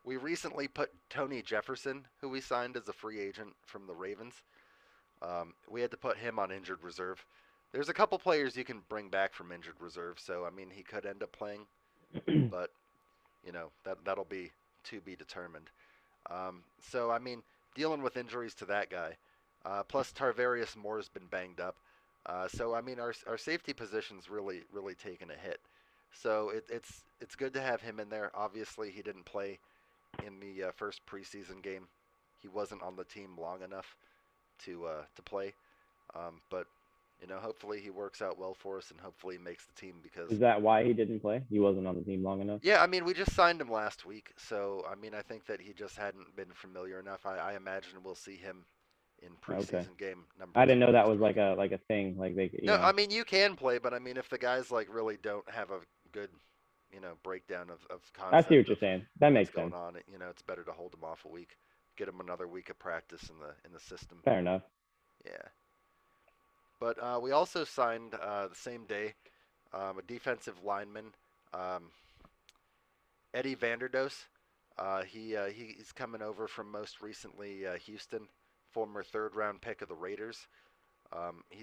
A: we recently put Tony Jefferson, who we signed as a free agent from the Ravens. We had to put him on injured reserve. There's a couple players you can bring back from injured reserve, so I mean he could end up playing, but that'll be to be determined. So I mean, dealing with injuries to that guy, plus Tarvarius Moore's been banged up. So I mean, our safety position's really taken a hit. So it's good to have him in there. Obviously, he didn't play in the first preseason game. He wasn't on the team long enough to play. But hopefully he works out well for us, and hopefully he makes the team because
B: Is that why he didn't play? He wasn't on the team long enough.
A: yeah, I mean, we just signed him last week, so I mean, I think that he just hadn't been familiar enough. I imagine we'll see him in
B: Okay.
A: preseason game number
B: I didn't
A: two
B: know that
A: next
B: was
A: week.
B: like a thing. Like they,
A: No, I mean you can play, but I mean if the guys like really don't have a good, breakdown of
B: I see
A: concept
B: what you're
A: of
B: saying. That
A: what's
B: makes
A: going
B: sense.
A: on, it's better to hold them off a week, get them another week of practice in the system.
B: Fair enough.
A: Yeah, but we also signed the same day a defensive lineman. Um, Eddie Vanderdoes. He's coming over from most recently Houston, former third round pick of the Raiders.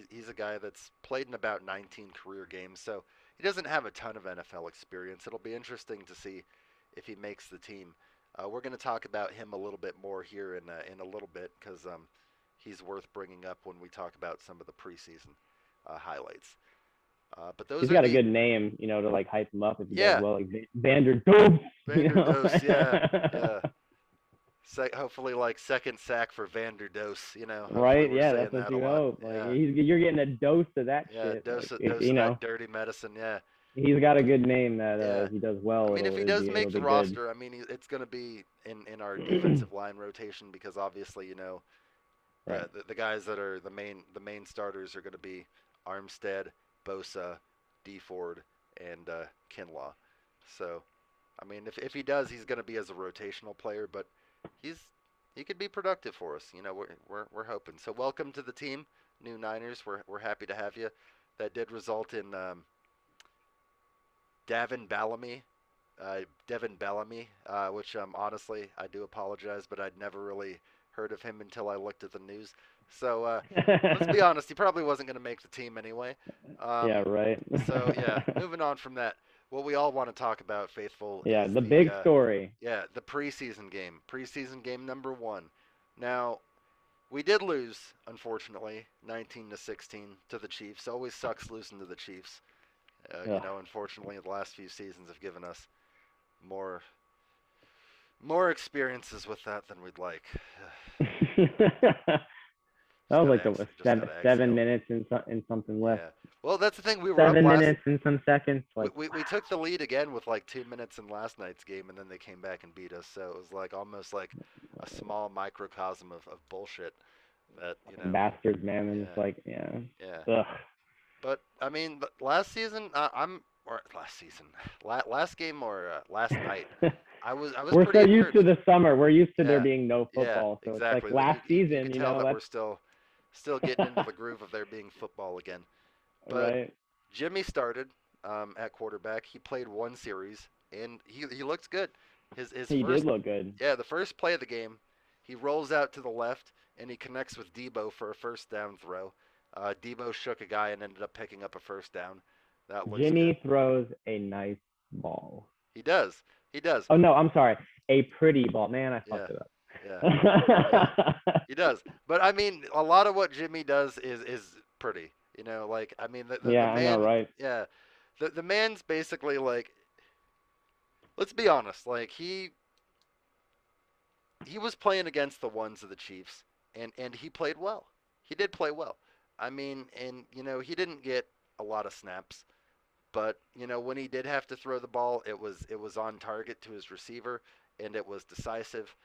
A: He's a guy that's played in about 19 career games, so he doesn't have a ton of NFL experience. It'll be interesting to see if he makes the team. We're going to talk about him a little bit more here in a little bit because he's worth bringing up when we talk about some of the preseason highlights. But those
B: He's
A: are
B: got a
A: the
B: good name, to like hype him up if he does
A: yeah
B: well, like Vanderdoop,
A: Vanderdoes, yeah. Hopefully, like second sack for Vanderdoes. Hopefully
B: Right?
A: we're
B: Yeah, that's
A: saying
B: what
A: that a
B: you
A: lot.
B: hope. Like
A: Yeah,
B: you're getting a dose of that
A: yeah.
B: shit. Like
A: Dose of that dirty medicine. Yeah,
B: he's got a good name that
A: yeah.
B: if he does
A: I
B: well,
A: mean, if he does
B: it'll
A: make the
B: be good.
A: roster, I mean, it's going to be in our defensive line rotation because obviously,
B: Right.
A: the guys that are the main starters are going to be Armstead, Bosa, D Ford, and Kinlaw. So, I mean, if he does, he's going to be as a rotational player, but he's he could be productive for us. We're hoping. So, welcome to the team, new Niners. We're happy to have you. That did result in Davin Bellamy, Devin Bellamy, which honestly I do apologize, but I'd never really heard of him until I looked at the news. So let's be honest, he probably wasn't going to make the team anyway.
B: Yeah,
A: Um,
B: right.
A: so yeah, moving on from that, what we all want to talk about, faithful,
B: Yeah,
A: is
B: the big story.
A: the preseason game number one. Now we did lose, unfortunately, 19-16 to the Chiefs. Always sucks losing to the Chiefs. Unfortunately, the last few seasons have given us more more experiences with that than we'd like.
B: That was like
A: just gotta
B: seven
A: exhale.
B: minutes and something left.
A: Yeah. Well, that's the thing. We were up
B: 7 minutes and some seconds. Like
A: we took the lead again with like 2 minutes in last night's game, and then they came back and beat us. So it was like almost like a small microcosm of bullshit that
B: bastards, man. And it's
A: Yeah,
B: like, yeah.
A: yeah.
B: Ugh.
A: But I mean, last season, or last season, last game or last night, I was
B: We're so
A: pretty
B: used to
A: encouraged.
B: the summer. We're used to there
A: Yeah,
B: being no
A: yeah,
B: football. So it's like
A: exactly.
B: last
A: You
B: season,
A: could tell that we're
B: that's
A: still getting into the groove of there being football again. But
B: right.
A: Jimmy started at quarterback. He played one series and he looked good. His
B: He did
A: first
B: look good.
A: Yeah, the first play of the game, he rolls out to the left and he connects with Debo for a first down throw. Debo shook a guy and ended up picking up a first down. That looks good.
B: Jimmy throws a nice ball.
A: He does. He does.
B: Oh no, I'm sorry. A pretty ball. Man, I
A: Yeah.
B: fucked it up.
A: Yeah. Yeah. He does. But I mean, a lot of what Jimmy does is pretty. Like I mean the
B: Yeah, I know,
A: man,
B: right?
A: yeah. The man's basically like, let's be honest, like he was playing against the ones of the Chiefs, and he played well. He did play well. I mean, and he didn't get a lot of snaps, but when he did have to throw the ball, it was on target to his receiver, and it was decisive,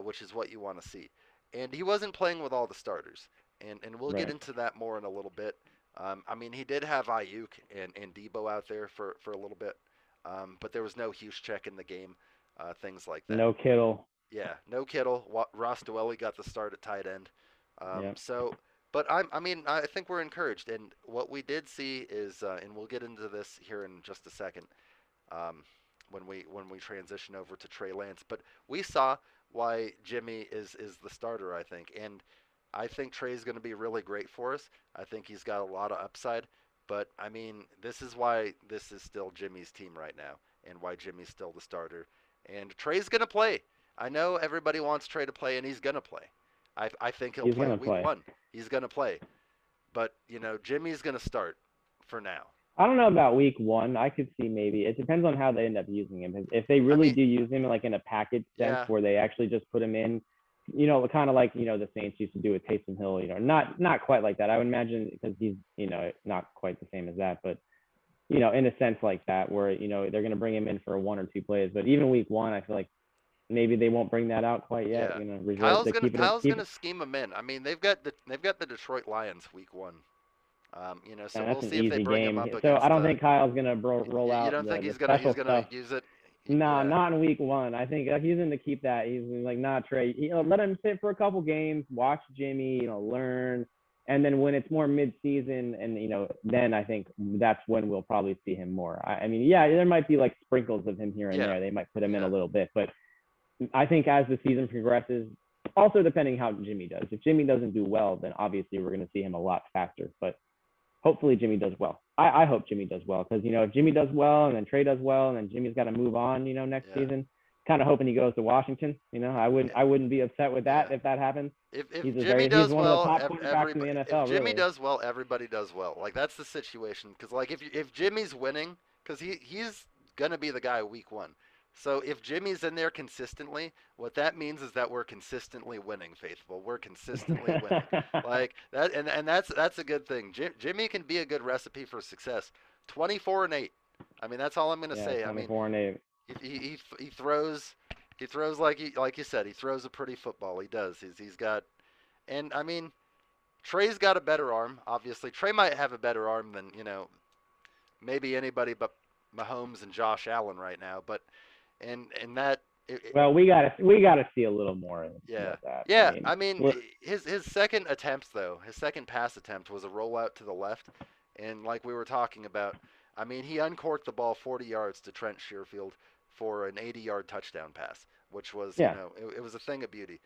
A: which is what you want to see. And he wasn't playing with all the starters, and we'll get
B: Right.
A: into that more in a little bit. I mean, he did have Ayuk and Debo out there for a little bit, but there was no huge check in the game, things like that.
B: No Kittle.
A: Yeah, no Kittle. Ross Dwelly got the start at tight end.
B: Yeah.
A: So, but I mean, I think we're encouraged. And what we did see is, and we'll get into this here in just a second, um, when we transition over to Trey Lance. But we saw why Jimmy is the starter, I think, and I think Trey's going to be really great for us. I think he's got a lot of upside. But I mean, this is why this is still Jimmy's team right now, and why Jimmy's still the starter. And Trey's going to play. I know everybody wants Trey to play, and he's gonna play. I think he'll
B: He's
A: play
B: gonna
A: week
B: play.
A: one. He's gonna play, but Jimmy's gonna start for now.
B: I don't know about week one. I could see maybe it depends on how they end up using him. If they
A: I
B: really
A: mean,
B: do use him like in a package sense
A: yeah,
B: where they actually just put him in, kind of like the Saints used to do with Taysom Hill. Not quite like that. I would imagine because he's not quite the same as that, but in a sense like that where they're going to bring him in for one or two plays. But even week one, I feel like maybe they won't bring that out quite yet.
A: yeah.
B: Reserve
A: Kyle's
B: to
A: gonna
B: keep it
A: Kyle's
B: keep
A: gonna
B: it.
A: scheme him in. I mean, they've got the Detroit Lions week one. So
B: And
A: we'll
B: that's an
A: see if they
B: easy
A: bring him
B: game.
A: up
B: So I
A: against.
B: don't think Kyle's gonna roll
A: You
B: out
A: don't think
B: the
A: he's
B: special
A: gonna
B: stuff.
A: use it?
B: Nah,
A: Yeah,
B: not in week one. I think he's going to keep that. He's like, nah, Trey. Let him sit for a couple games, watch Jimmy, learn, And then when it's more mid-season, and then I think that's when we'll probably see him more. I mean, yeah, there might be like sprinkles of him here and there. They might put him in a little bit, but I think as the season progresses, also depending how Jimmy does. If Jimmy doesn't do well, then obviously we're going to see him a lot faster. But hopefully Jimmy does well. I hope Jimmy does well because if Jimmy does well and then Trey does well and then Jimmy's got to move on, next season. Kind of hoping he goes to Washington. I wouldn't be upset with that if that happens.
A: If Jimmy does
B: one of the
A: well,
B: top quarterbacks in the NFL.
A: If Jimmy
B: really.
A: does well, everybody does well. Like that's the situation. Because like if Jimmy's winning, because he's gonna be the guy week 1. So if Jimmy's in there consistently, what that means is that we're consistently winning, faithful. We're consistently winning. Like that, and that's a good thing. Jimmy can be a good recipe for success. 24-8. I mean, that's all I'm gonna say.
B: 24-8.
A: He throws like you said, he throws a pretty football. He does. He's got, and I mean, Trey's got a better arm. Obviously, Trey might have a better arm than maybe anybody but Mahomes and Josh Allen right now. But and that.
B: Well, we gotta see a little more of that.
A: Yeah. I mean his second attempt though, his second pass attempt was a rollout to the left, and like we were talking about, I mean he uncorked the ball 40 yards to Trent Sherfield for an 80-yard touchdown pass, which was it was a thing of beauty.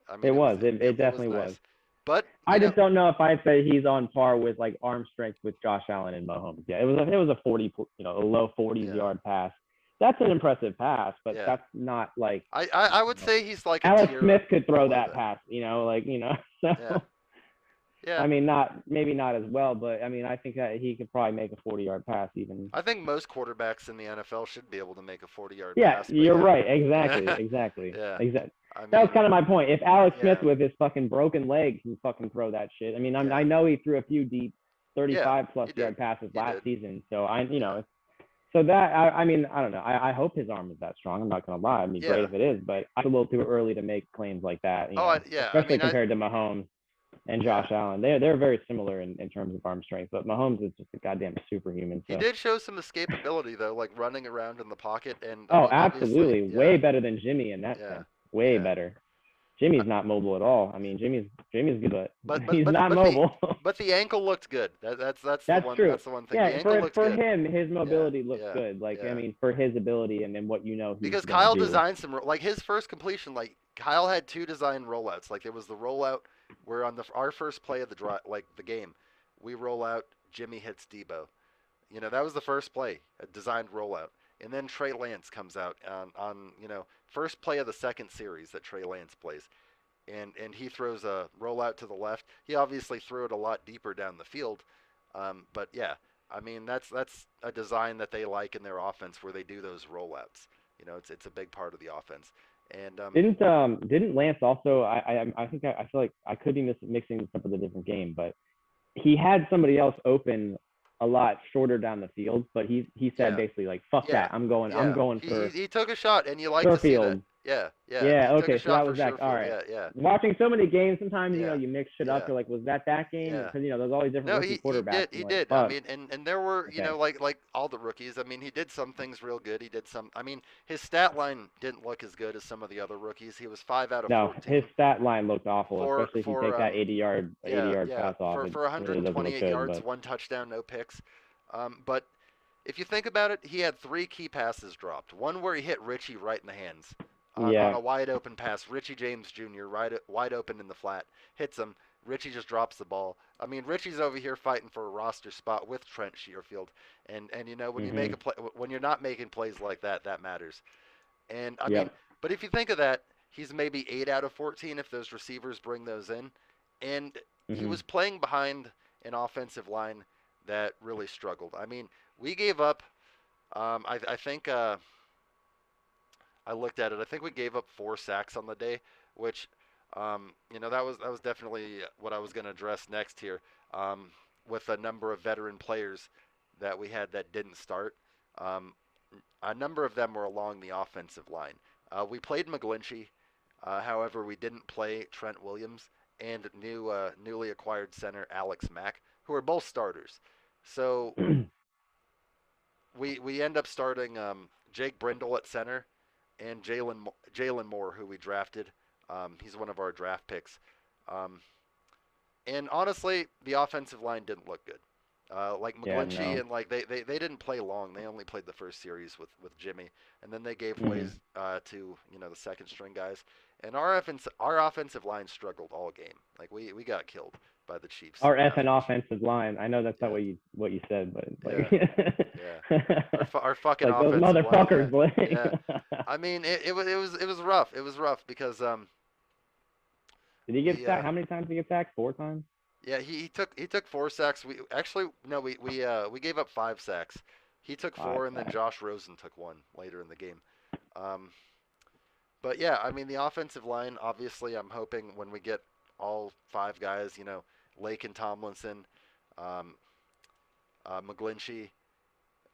A: I mean,
B: it definitely was.
A: Nice. But
B: I just don't know if I'd say he's on par with like arm strength with Josh Allen and Mahomes. Yeah, it was a 40, a low 40s yard pass. That's an impressive pass, but that's not like
A: I would say he's like
B: Alex Smith could throw that pass, so.
A: Yeah.
B: I mean, maybe not as well, but I mean, I think that he could probably make a 40-yard pass even.
A: I think most quarterbacks in the NFL should be able to make a 40-yard
B: pass. Yeah, you're right. Exactly.
A: Yeah.
B: Exactly. That was kind of my point. If Alex Smith with his fucking broken leg can fucking throw that shit. I mean, I know he threw a few deep 35-plus yard passes last season, so So that I mean, I don't know. I hope his arm is that strong. I'm not gonna lie. I mean, great if it is, but it's a little too early to make claims like that. Especially compared to Mahomes and Josh Allen. They're very similar in terms of arm strength, but Mahomes is just a goddamn superhuman. So.
A: He did show some escapability though, like running around in the pocket and.
B: Absolutely, way better than Jimmy in that sense. Way better. Jimmy's not mobile at all. I mean, Jimmy's good, but he's not mobile.
A: But the ankle looked good. That's
B: true.
A: That's the one thing.
B: Yeah,
A: the ankle
B: for
A: good.
B: him, his mobility looks good. Like I mean, for his ability and then what
A: because Kyle designed some like his first completion. Like Kyle had 2 designed rollouts. Like there was the rollout where on our first play of the game, we roll out, Jimmy hits Debo. That was the first play, a designed rollout. And then Trey Lance comes out on first play of the second series that Trey Lance plays. And he throws a rollout to the left. He obviously threw it a lot deeper down the field. But yeah, I mean that's a design that they like in their offense where they do those rollouts. It's a big part of the offense. And
B: didn't Lance also? I think I feel like I could be mixing this up with a different game, but he had somebody else open a lot shorter down the field, but he said basically like fuck that, I'm going for.
A: He took a shot, and you like to see that. Yeah.
B: Okay, so that was that. All right.
A: Yeah.
B: Watching so many games, sometimes you mix shit up. You're like, was that game? Because there's always different rookie quarterbacks.
A: He did. I mean, and there were like all the rookies. I mean, he did some things real good. He did some. I mean, his stat line didn't look as good as some of the other rookies. He was 5 out of 14.
B: No, his stat line looked awful, especially if you take that 80-yard pass off.
A: For 128 yards, 1 touchdown, no picks. But if you think about it, he had 3 key passes dropped. One where he hit Richie right in the hands. On a wide open pass, Richie James Jr. wide open in the flat, hits him. Richie just drops the ball. I mean, Richie's over here fighting for a roster spot with Trent Sherfield, and when you make a play, when you're not making plays like that, that matters. And I mean, but if you think of that, he's maybe 8 out of 14 if those receivers bring those in, and he was playing behind an offensive line that really struggled. I mean, we gave up. I think. I looked at it. I think we gave up 4 sacks on the day, which, that was definitely what I was going to address next here, with a number of veteran players that we had that didn't start. A number of them were along the offensive line. We played McGlinchey, however, we didn't play Trent Williams and newly acquired center Alex Mack, who are both starters. So we end up starting Jake Brindle at center. And Jalen Moore, who we drafted. He's one of our draft picks. And honestly, the offensive line didn't look good. Like
B: Yeah,
A: McGlinchey
B: no.
A: and like they didn't play long. They only played the first series with Jimmy, and then they gave
B: Mm-hmm.
A: ways to the second string guys. And our offensive line struggled all game. Like we got killed by the Chiefs
B: Our
A: pass
B: effing
A: rush.
B: offensive line. I know that's not
A: Yeah,
B: what you said, but
A: yeah,
B: like,
A: yeah. Our fucking
B: like those
A: offensive line. Yeah,
B: motherfuckers. Like,
A: yeah. I mean, it was rough. It was rough because
B: did he get
A: we
B: sacked? How many times did he get sacked? 4 times.
A: yeah, he took 4 sacks. We actually no, we gave up 5 sacks. He took
B: Five
A: four, and then
B: sacks.
A: Josh Rosen took one later in the game. Um, but yeah, I mean the offensive line. Obviously, I'm hoping when we get all 5 guys, Lake and Tomlinson, um, McGlinchey,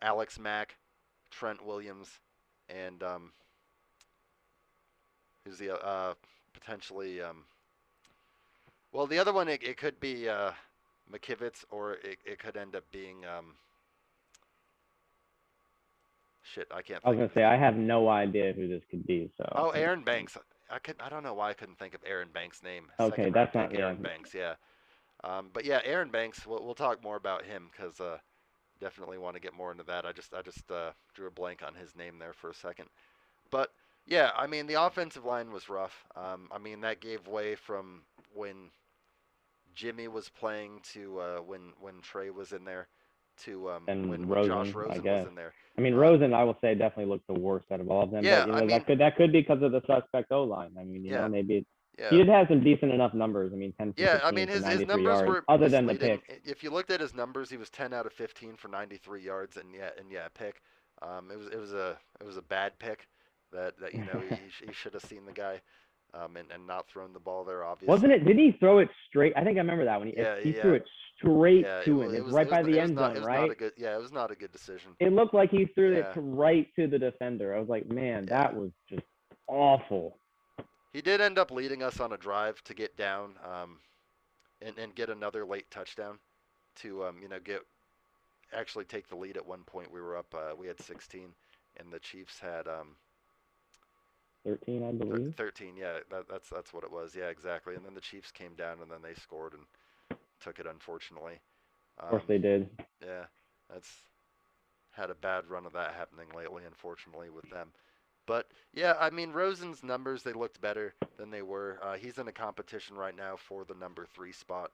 A: Alex Mack, Trent Williams, and who's the potentially well, the other one, it could be McKivitz, or it could end up being shit. I can't
B: I was
A: think
B: gonna
A: of his
B: say I
A: name.
B: have no idea who this could be. So
A: Oh, Aaron Banks. I don't know why I couldn't think of Aaron Banks' name.
B: okay,
A: Second round
B: that's
A: pick,
B: not yeah.
A: Aaron Banks. Yeah. But yeah, Aaron Banks. We'll talk more about him because definitely want to get more into that. I just drew a blank on his name there for a second. But yeah, I mean the offensive line was rough. I mean that gave way from when Jimmy was playing to when Trey was in there to when
B: And
A: Josh
B: Rosen, I
A: Rosen was
B: guess.
A: in there.
B: I mean,
A: Um,
B: Rosen, I will say definitely looked the worst out of all of them. But
A: yeah, I mean,
B: that could be because of the suspect O line. I mean,
A: yeah,
B: maybe he
A: yeah,
B: did have some decent enough numbers. I mean, 10 from
A: yeah. I mean,
B: 15 for
A: his
B: 93
A: numbers
B: yards,
A: were
B: other than the
A: misleading.
B: pick.
A: If you looked at his numbers, he was 10 out of 15 for 93 yards, and pick. It was a bad pick that he should have seen the guy, and not thrown the ball there.
B: Wasn't
A: Obviously,
B: it? Did he throw it straight? I think I remember that when
A: yeah,
B: he
A: yeah,
B: threw it straight
A: yeah.
B: to him.
A: It
B: It's
A: was
B: right
A: it was
B: by the
A: it was
B: end
A: not
B: zone,
A: it was not
B: right?
A: a good it was not a good decision.
B: It looked like he threw it
A: Yeah,
B: to right to the defender. I was like, man,
A: yeah.
B: that was just awful.
A: He did end up leading us on a drive to get down, and get another late touchdown to get actually take the lead at one point. We were up. We had 16, and the Chiefs had
B: 13, I believe.
A: 13. Yeah, that's what it was. Yeah, exactly. And then the Chiefs came down, and then they scored and took it. Unfortunately,
B: Of course
A: um,
B: they did.
A: yeah, that's had a bad run of that happening lately. Unfortunately, with them. But yeah, I mean Rosen's numbers, they looked better than they were. He's in a competition right now for the number 3 spot,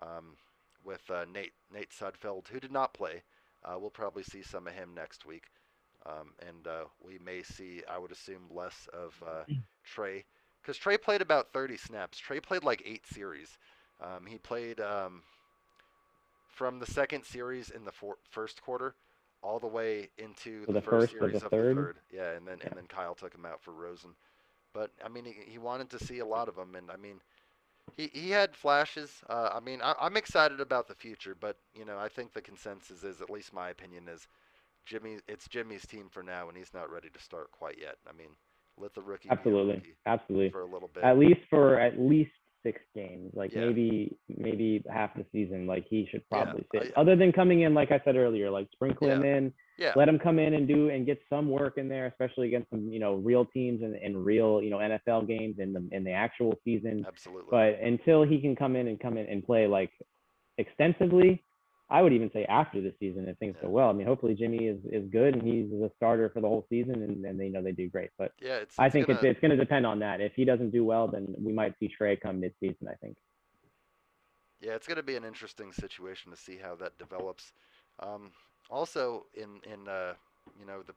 A: um, with Nate Sudfeld, who did not play. We'll probably see some of him next week, and we may see, I would assume, less of Trey, because Trey played about 30 snaps. Trey played like 8 series. He played from the second series in the first quarter all the way into
B: For
A: the
B: the
A: first
B: first of the
A: series of the
B: third.
A: third. Yeah, and then
B: Yeah.
A: Kyle took him out for Rosen. But I mean, he wanted to see a lot of them, and I mean, he had flashes. I mean, I'm excited about the future, but I think the consensus is, at least my opinion is, It's Jimmy's team for now, and he's not ready to start quite yet. I mean, let the rookie be a
B: Absolutely,
A: rookie
B: absolutely.
A: for a little bit.
B: At least 6 games, like
A: Yeah,
B: maybe half the season. Like he should
A: yeah,
B: probably sit. Other than coming in, like I said earlier, like sprinkle
A: yeah,
B: him in,
A: yeah,
B: let him come in and get some work in there, especially against some real teams and real NFL games in the actual season.
A: absolutely.
B: But until he can come in and play like extensively, I would even say after the season if things go
A: Yeah,
B: well. I mean, hopefully Jimmy is good and he's a starter for the whole season and they do great. But
A: yeah. It's
B: I
A: it's
B: think
A: gonna
B: it's going to depend on that. If he doesn't do well, then we might see Trey come mid-season, I think.
A: Yeah, it's gonna be an interesting situation to see how that develops. Um, Also, in the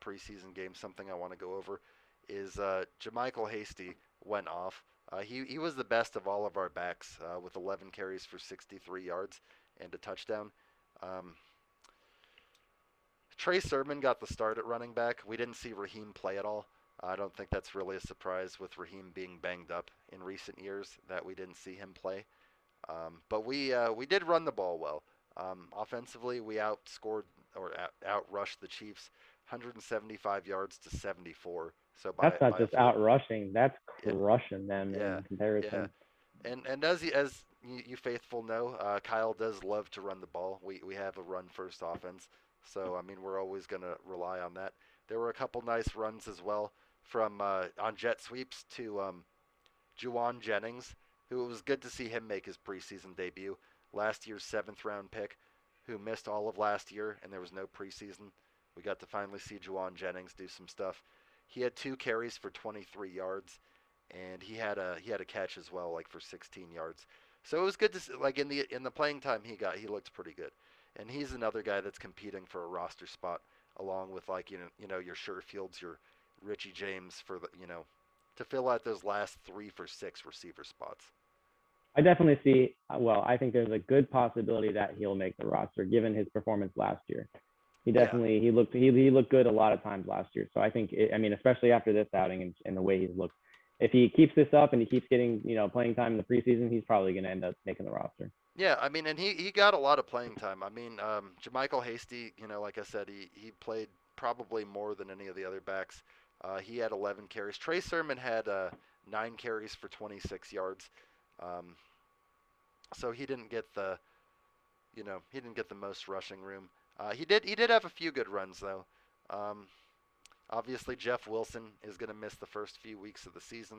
A: preseason game, something I want to go over is Jamichael Hasty went off. He was the best of all of our backs, with 11 carries for 63 yards and a touchdown. Um, Trey Sermon got the start at running back. We didn't see Raheem play at all. I don't think that's really a surprise with Raheem being banged up in recent years that we didn't see him play. But we did run the ball well. Offensively, we outscored or outrushed the Chiefs 175 yards to 74. So
B: That's not
A: by a
B: just
A: field.
B: out rushing. That's
A: Yeah,
B: crushing them
A: yeah,
B: in
A: yeah.
B: comparison.
A: And as you faithful know, Kyle does love to run the ball. We have a run first offense, so I mean we're always gonna rely on that. There were a couple nice runs as well from on jet sweeps to Juwan Jennings, who it was good to see him make his preseason debut. Last year's 7th-round pick, who missed all of last year, and there was no preseason. We got to finally see Juwan Jennings do some stuff. He had 2 carries for 23 yards, and he had a catch as well, like for 16 yards. So it was good to see, like in the playing time he got, he looked pretty good. And he's another guy that's competing for a roster spot, along with like your Sherfields, your Richie James for the to fill out those last 3 for 6 receiver spots.
B: I definitely see. Well, I think there's a good possibility that he'll make the roster given his performance last year. He definitely he looked good a lot of times last year. So I think especially after this outing and the way he's looked, if he keeps this up and he keeps getting playing time in the preseason, he's probably going to end up making the roster.
A: Yeah, I mean, and he got a lot of playing time. I mean, JaMycal Hasty, like I said, he played probably more than any of the other backs. He had 11 carries. Trey Sermon had 9 carries for 26 yards. So he didn't get the most rushing room. He did have a few good runs though. Obviously Jeff Wilson is going to miss the first few weeks of the season,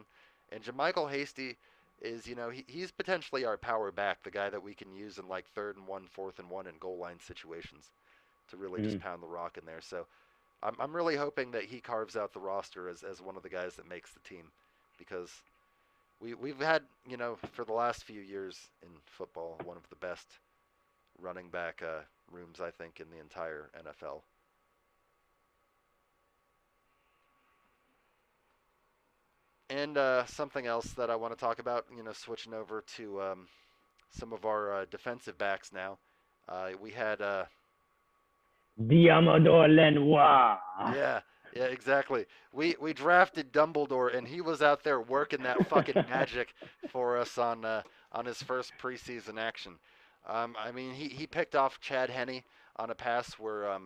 A: and JaMycal Hasty is he's potentially our power back, the guy that we can use in like 3rd and 1, 4th and 1 in goal line situations to really just pound the rock in there. So I'm really hoping that he carves out the roster as one of the guys that makes the team, because we've had for the last few years in football one of the best running back rooms I think in the entire NFL. And something else that I want to talk about, switching over to some of our defensive backs now. We had
B: Diamador Lenoir.
A: Yeah, exactly. We drafted Dumbledore, and he was out there working that fucking magic for us on his first preseason action. I mean, he picked off Chad Henne on a pass where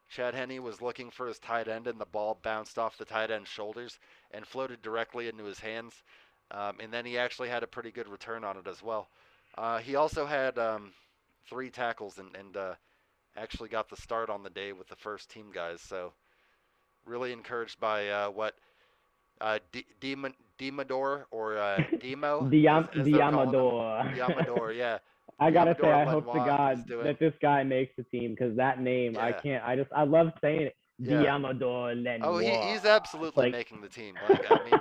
A: Chad Henne was looking for his tight end, and the ball bounced off the tight end's shoulders and floated directly into his hands. And then he actually had a pretty good return on it as well. He also had 3 tackles and actually got the start on the day with the first team guys. So really encouraged by what Diamador or Demo.
B: Diamador.
A: Diamador, yeah.
B: I gotta say, I
A: Lenoir
B: hope to God that this guy makes the team, because that name, I love saying it. Diamador Lenoir.
A: Oh, he's absolutely making the team. Like, I mean,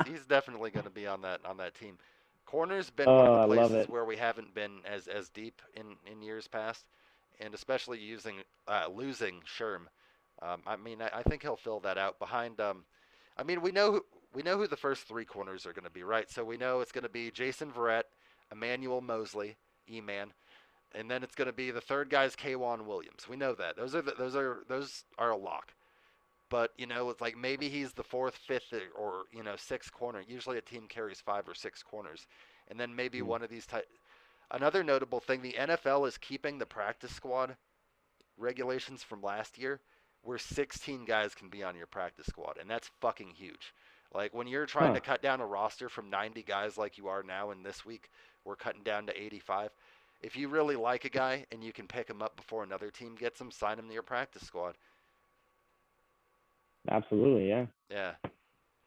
A: he's definitely going to be on that team. Corner's been one of the places where we haven't been as deep in years past, and especially losing Sherm. I mean, I think he'll fill that out behind. I mean, we know who the first 3 corners are going to be, right? So we know it's going to be Jason Verrett, Emmanuel Mosley, E-Man, and then it's going to be the third guy's K'Wan Williams. We know that those are a lock. But it's like maybe he's the 4th, 5th, or 6th corner. Usually a team carries 5 or 6 corners, and then maybe one of these. Another notable thing: the NFL is keeping the practice squad regulations from last year, where 16 guys can be on your practice squad, and that's fucking huge. Like when you're trying to cut down a roster from 90 guys like you are now, and this week we're cutting down to 85. If you really like a guy and you can pick him up before another team gets him, sign him to your practice squad.
B: Absolutely, yeah.
A: Yeah.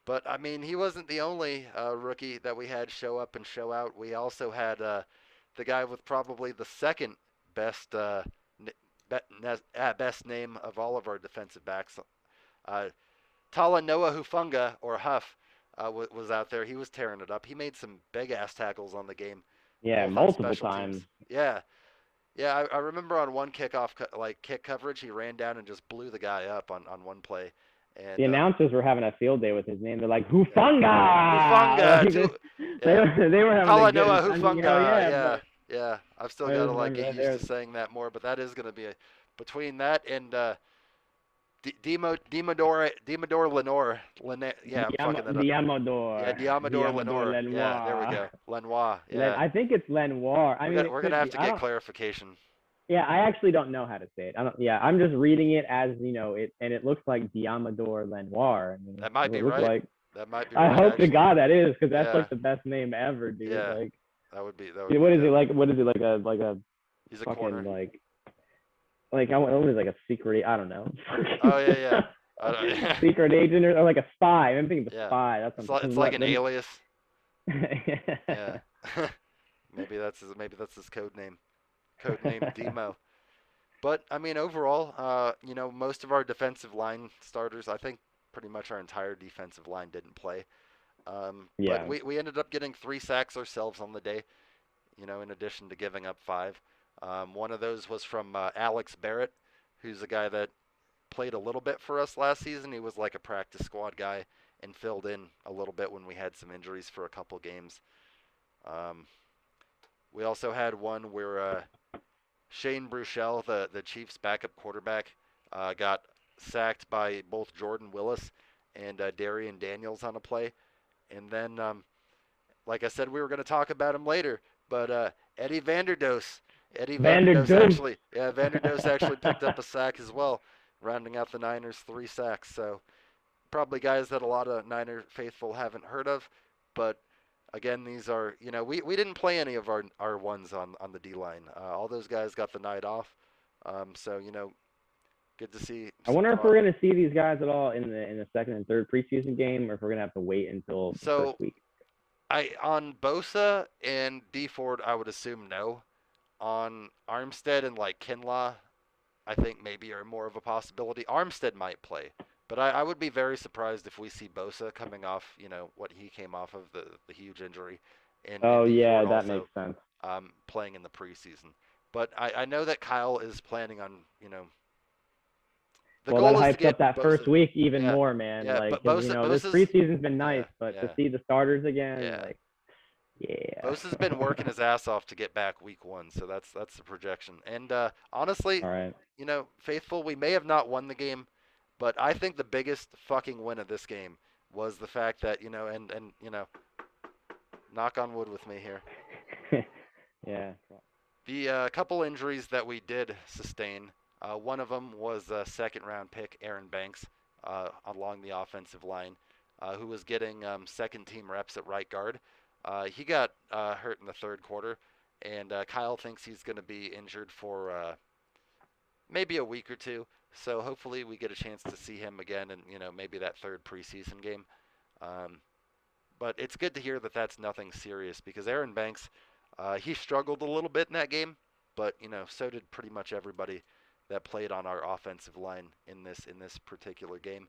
A: But, I mean, he wasn't the only rookie that we had show up and show out. We also had the guy with probably the second best best name of all of our defensive backs. Talanoa Hufanga, or Huff, was out there. He was tearing it up. He made some big-ass tackles on the game.
B: Yeah, multiple times.
A: Teams. Yeah. Yeah, I remember on one kick coverage, he ran down and just blew the guy up on one play. And,
B: the announcers were having a field day with his name. They're like, Hufanga!
A: Hufanga!
B: They were having
A: Talanoa Hufanga,
B: but
A: yeah. I've still got to get used to saying that more, but that is going to be between that and Diamador Lenoir. Yeah, I'm fucking that up.
B: Diamador.
A: Yeah, Diamador Lenoir. Yeah, there we go. Lenoir. Yeah.
B: I think it's Lenoir.
A: We're gonna have to get clarification.
B: Yeah, I actually don't know how to say it. I'm just reading it as and it looks like Diamador Lenoir. I mean,
A: that might be right. That might be.
B: I hope to God that is, because that's like the best name ever, dude.
A: Yeah.
B: Like,
A: that would be.
B: What is it like? What is it like a?
A: He's a
B: fucking
A: corner.
B: Like I was like a secret. I don't know.
A: Oh yeah.
B: Secret agent or like a spy. I'm thinking the spy. That's
A: it's like an alias.
B: Yeah.
A: Maybe that's his code name Demo. But I mean, overall, most of our defensive line starters, I think, pretty much our entire defensive line didn't play. But
B: Yeah.
A: we ended up getting 3 sacks ourselves on the day. In addition to giving up 5. One of those was from Alex Barrett, who's a guy that played a little bit for us last season. He was like a practice squad guy and filled in a little bit when we had some injuries for a couple games. Um, we also had one where Shane Bruchel, the Chiefs' backup quarterback, got sacked by both Jordan Willis and Darian Daniels on a play. And then, like I said, we were going to talk about him later, but Eddie Vanderdoes. Eddie Vanderdoes
B: Vanderdoes.
A: actually, yeah, Vanderdoes actually picked up a sack as well, rounding out the Niners' 3 sacks. So probably guys that a lot of Niner faithful haven't heard of, but again, these are we didn't play any of our ones on the D line. All those guys got the night off, so good to see
B: I
A: some
B: wonder if
A: pro.
B: we're gonna see these guys at all in the second and third preseason game, or if we're gonna have to wait until the first
A: So
B: week.
A: I on Bosa and D Ford, I would assume no. On Armstead and like Kinlaw, I think maybe are more of a possibility. Armstead might play, but I would be very surprised if we see Bosa coming off, what he came off of the huge injury, and
B: Oh
A: D
B: yeah,
A: Ford
B: that
A: also
B: makes sense.
A: playing in the preseason. But I know that Kyle is planning on, the
B: Well, that
A: goal is to
B: hypes
A: get
B: up that first
A: Bosa.
B: week even
A: Yeah,
B: more, man.
A: yeah,
B: Like,
A: but
B: cause this
A: Bosa's,
B: preseason's been nice,
A: yeah,
B: but to
A: yeah,
B: see the starters again,
A: yeah.
B: like, yeah.
A: Bosa's been working his ass off to get back week 1, so that's the projection. And honestly,
B: All right.
A: faithful, we may have not won the game, but I think the biggest fucking win of this game was the fact that and knock on wood with me here.
B: Yeah.
A: The couple injuries that we did sustain, one of them was a second round pick, Aaron Banks, along the offensive line, who was getting second team reps at right guard. He got hurt in the third quarter, and Kyle thinks he's going to be injured for maybe a week or two. So hopefully we get a chance to see him again, and maybe that third preseason game. Um, but it's good to hear that that's nothing serious because Aaron Banks, he struggled a little bit in that game, but so did pretty much everybody that played on our offensive line in this particular game.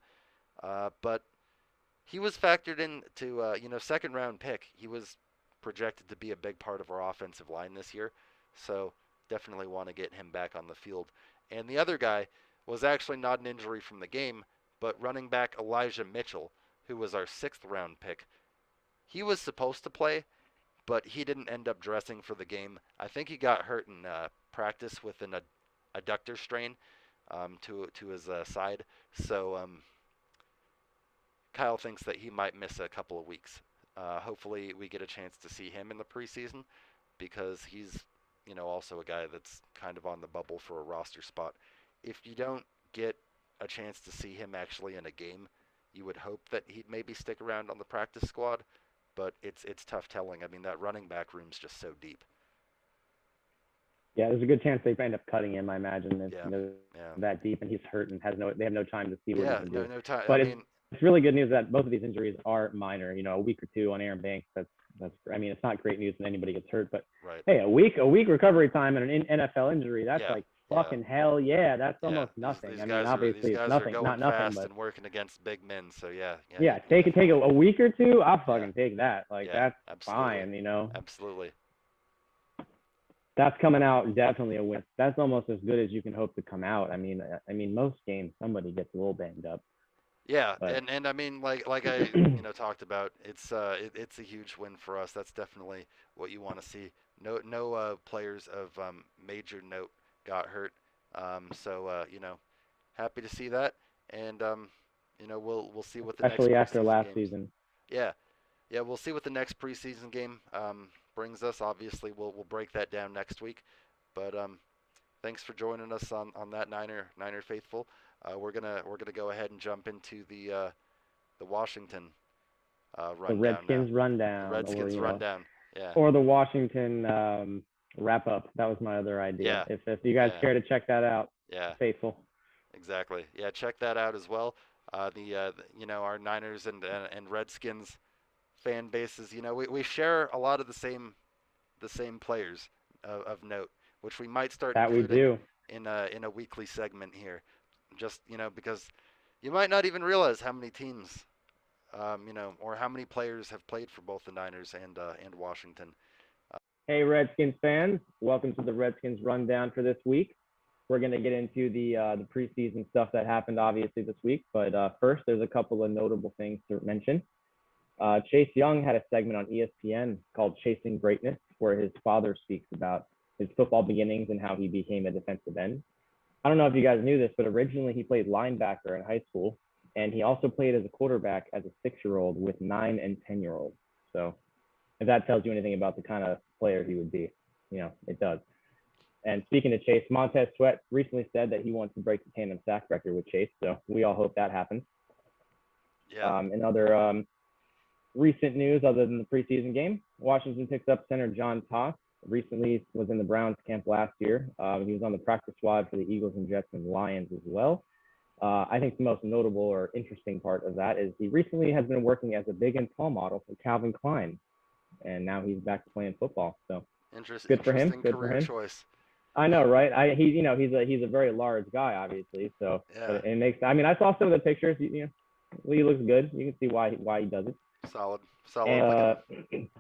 A: But he was factored into second round pick. He was projected to be a big part of our offensive line this year, so definitely want to get him back on the field. And the other guy was actually not an injury from the game, but running back Elijah Mitchell, who was our sixth round pick. He was supposed to play, but he didn't end up dressing for the game. I think he got hurt in practice with an adductor strain to his side. So Kyle thinks that he might miss a couple of weeks. Hopefully, we get a chance to see him in the preseason because he's, also a guy that's kind of on the bubble for a roster spot. If you don't get a chance to see him actually in a game, you would hope that he'd maybe stick around on the practice squad, but it's tough telling. I mean, that running back room's just so deep.
B: Yeah, there's a good chance they end up cutting him. I imagine it's
A: Yeah, yeah,
B: that deep, and he's hurt and they have no time to see what he
A: yeah.
B: can
A: No,
B: do.
A: no time. I
B: But
A: mean,
B: it's really good news that both of these injuries are minor. A week or two on Aaron Banks. That's. I mean, it's not great news when anybody gets hurt, but
A: right.
B: hey, a week recovery time and an NFL injury. That's
A: Yeah,
B: like
A: yeah,
B: fucking hell yeah. That's
A: yeah.
B: almost
A: These
B: nothing.
A: these
B: I mean,
A: guys are these
B: obviously it's
A: guys are
B: nothing,
A: going
B: not nothing,
A: fast
B: but
A: and working against big men. So yeah, yeah.
B: yeah,
A: You
B: take
A: definitely.
B: a week or two. I'll
A: Yeah,
B: fucking take that. Like
A: yeah.
B: that's
A: Absolutely,
B: fine.
A: absolutely.
B: That's coming out definitely a win. That's almost as good as you can hope to come out. I mean, most games somebody gets a little banged up,
A: Yeah,
B: but
A: and I mean, like I talked about, it's a huge win for us. That's definitely what you want to see. No players of major note got hurt. So happy to see that, and we'll see what the next
B: especially after
A: preseason
B: last
A: games.
B: season.
A: Yeah, yeah, we'll see what the next preseason game brings us. Obviously, we'll break that down next week. But thanks for joining us on that Niner faithful. We're gonna go ahead and jump into the Washington
B: The
A: rundown now.
B: Redskins
A: The
B: rundown, or
A: Redskins rundown. Yeah,
B: or the Washington wrap up. That was my other idea.
A: yeah,
B: If you guys
A: yeah,
B: care to check that out,
A: yeah.
B: faithful.
A: Exactly. Yeah, check that out as well. Our Niners and Redskins fan bases. We share a lot of the same the same players of note, which we might start
B: That we
A: including
B: do.
A: in a weekly segment here. Just because you might not even realize how many teams, or how many players have played for both the Niners and Washington.
B: Hey, Redskins fans, welcome to the Redskins rundown for this week. We're going to get into the preseason stuff that happened obviously this week, but first there's a couple of notable things to mention. Chase Young had a segment on ESPN called Chasing Greatness, where his father speaks about his football beginnings and how he became a defensive end. I don't know if you guys knew this, but originally he played linebacker in high school, and he also played as a quarterback as a 6-year-old with 9 and 10-year-olds. So if that tells you anything about the kind of player he would be, it does. And speaking of Chase, Montez Sweat recently said that he wants to break the tandem sack record with Chase, so we all hope that happens.
A: Yeah.
B: In other recent news, other than the preseason game, Washington picks up center John Toss. Recently was in the Browns camp last year. He was on the practice squad for the Eagles and Jets and Lions as well. I think the most notable or interesting part of that is he recently has been working as a big and tall model for Calvin Klein, and now he's back to playing football. So good for him. Good for him.
A: Choice.
B: I know, right? He's a very large guy, obviously. So
A: yeah.
B: It makes. I mean, I saw some of the pictures. He looks good. You can see why he does it.
A: Solid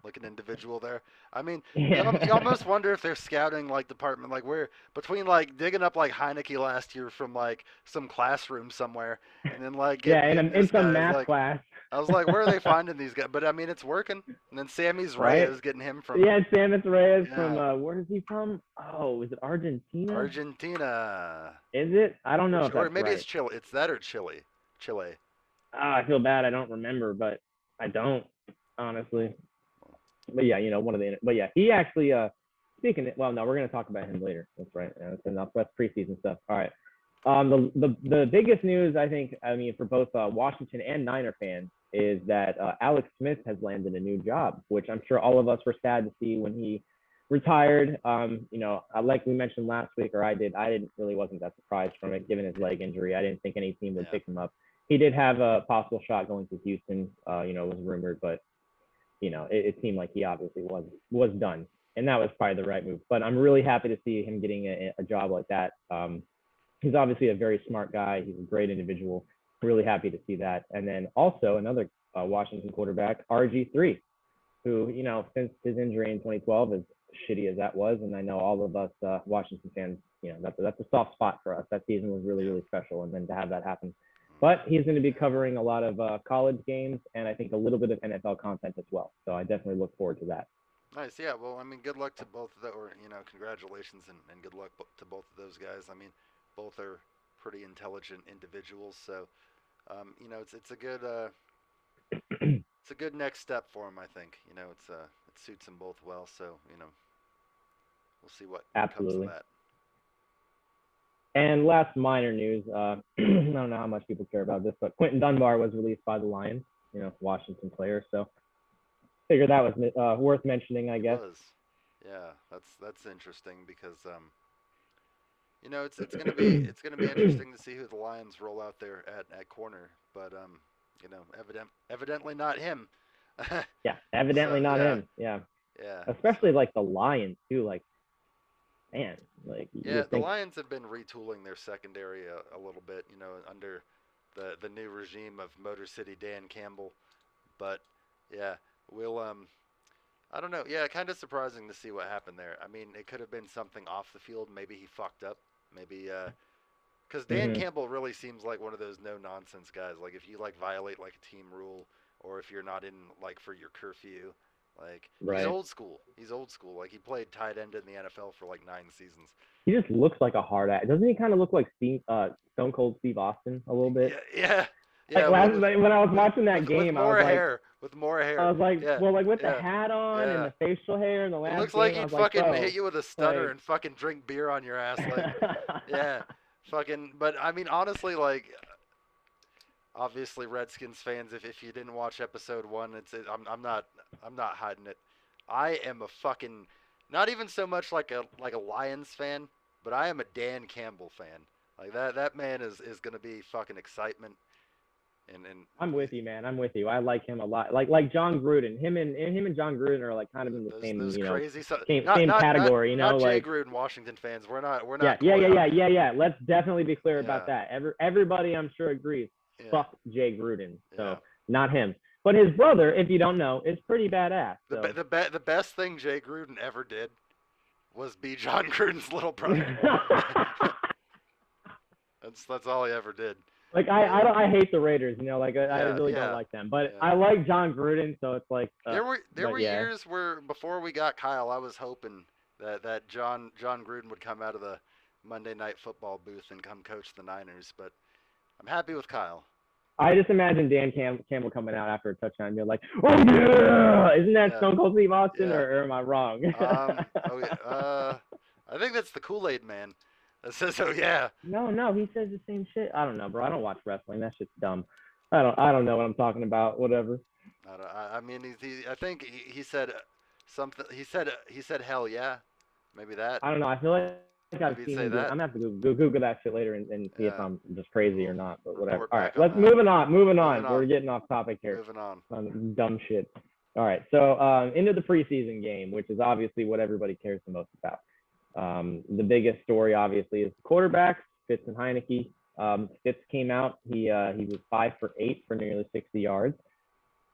A: looking individual there. I mean,
B: yeah.
A: you almost wonder if their scouting department, where between digging up Heineke last year from some classroom somewhere, and then getting
B: in some math class.
A: I was like, where are they finding these guys? But I mean, it's working. And then Sammy's
B: right?
A: Reyes getting him from.
B: Yeah, Sammy's Reyes from where is he from? Oh, is it Argentina?
A: Argentina.
B: Is it? I don't know.
A: Or maybe it's Chile. It's that or Chile. Chile.
B: I feel bad. I don't remember, but I don't honestly. But yeah, one of the. But yeah, he actually. Speaking. Well, no, we're gonna talk about him later. That's right. That's enough. That's preseason stuff. All right. The biggest news I think, for both Washington and Niner fans is that Alex Smith has landed a new job, which I'm sure all of us were sad to see when he retired. Like we mentioned last week, or I wasn't that surprised from it given his leg injury. I didn't think any team would pick him up. He did have a possible shot going to Houston, was rumored, but it seemed like he obviously was done, and that was probably the right move. But I'm really happy to see him getting a job like that. He's obviously a very smart guy. He's a great individual. Really happy to see that. And then also another Washington quarterback, RG3, who, since his injury in 2012, as shitty as that was, and I know all of us Washington fans, that's a soft spot for us. That season was really, really special, and then to have that happen. But he's going to be covering a lot of college games and I think a little bit of NFL content as well. So I definitely look forward to that.
A: Nice. Yeah. Well, I mean, good luck to both of them, or congratulations and good luck to both of those guys. I mean, both are pretty intelligent individuals, so it's a good it's a good next step for them. I think it suits them both well. So we'll see what comes of that.
B: And last minor news, I don't know how much people care about this, but Quentin Dunbar was released by the Lions, Washington player. So figure that was worth mentioning, I guess.
A: Yeah, that's interesting because it's gonna be interesting to see who the Lions roll out there at corner, but evidently not him.
B: Yeah, evidently not him. Yeah.
A: Yeah.
B: Especially the Lions too, man,
A: the Lions have been retooling their secondary a little bit, under the new regime of Motor City Dan Campbell, but yeah, we'll I don't know. Yeah, kind of surprising to see what happened there. I mean, it could have been something off the field. Maybe he fucked up. Maybe because Dan Campbell really seems like one of those no nonsense guys. Like if you violate a team rule, or if you're not in for your curfew,
B: right.
A: He's old school. He's old school. He played tight end in the NFL for 9 seasons.
B: He just looks like a hard ass. Doesn't he kind of look like Stone Cold Steve Austin a little bit?
A: Yeah.
B: When I was watching that game,
A: with more
B: I was
A: hair. With more hair.
B: I was like, with the hat on and the facial hair and the last.
A: It looks like he'd fucking hit you with a stunner and fucking drink beer on your ass. Yeah, fucking. But I mean, honestly, obviously, Redskins fans, if you didn't watch episode 1, I'm not hiding it. I am a fucking, not even so much like a Lions fan, but I am a Dan Campbell fan. That man is gonna be fucking excitement. And
B: I'm with you, man. I'm with you. I like him a lot. Like John Gruden. Him and John Gruden are like kind of in the same,
A: those crazy, so
B: same category.
A: not Jay
B: Like
A: Gruden Washington fans. We're
B: yeah,
A: not
B: yeah,
A: coy
B: yeah,
A: on
B: yeah,
A: it.
B: yeah, yeah. Let's definitely be clear about
A: Yeah,
B: that. Everybody, I'm sure, agrees.
A: yeah,
B: Fuck Jay Gruden.
A: yeah.
B: So not him, but his brother, if you don't know, is pretty badass. So
A: The best thing Jay Gruden ever did was be John Gruden's little brother. That's all he ever did.
B: like
A: Uh,
B: I hate the Raiders. I
A: yeah,
B: really don't
A: yeah,
B: like them. But
A: yeah.
B: I like John Gruden, so it's like.
A: There
B: But
A: were
B: yeah,
A: years where before we got Kyle, I was hoping that John Gruden would come out of the Monday Night Football booth and come coach the Niners. But I'm happy with Kyle.
B: I just imagine Dan Campbell coming out after a touchdown. You're like, oh yeah, isn't that
A: Yeah,
B: Stone Cold Steve Austin,
A: yeah.
B: or am I wrong?
A: Oh yeah. I think that's the Kool Aid Man. That says, oh yeah.
B: No, he says the same shit. I don't know, bro. I don't watch wrestling. That shit's dumb. I don't know what I'm talking about. Whatever.
A: I mean, I think he said something. He said hell yeah. Maybe that.
B: I don't know. I feel like I've
A: Maybe he'd
B: seen
A: say
B: him do it.
A: that.
B: I'm gonna have to Google that shit later and see if
A: Yeah.
B: I'm just crazy or
A: We'll
B: not. But whatever.
A: report
B: All right,
A: back on
B: let's
A: that.
B: moving
A: Moving
B: on. We're
A: on.
B: getting off topic here
A: Moving on.
B: on dumb shit. All right, so into the preseason game, which is obviously what everybody cares the most about. The biggest story, obviously, is the quarterbacks, Fitz and Heineke. Fitz came out. He was 5 for 8 for nearly 60 yards.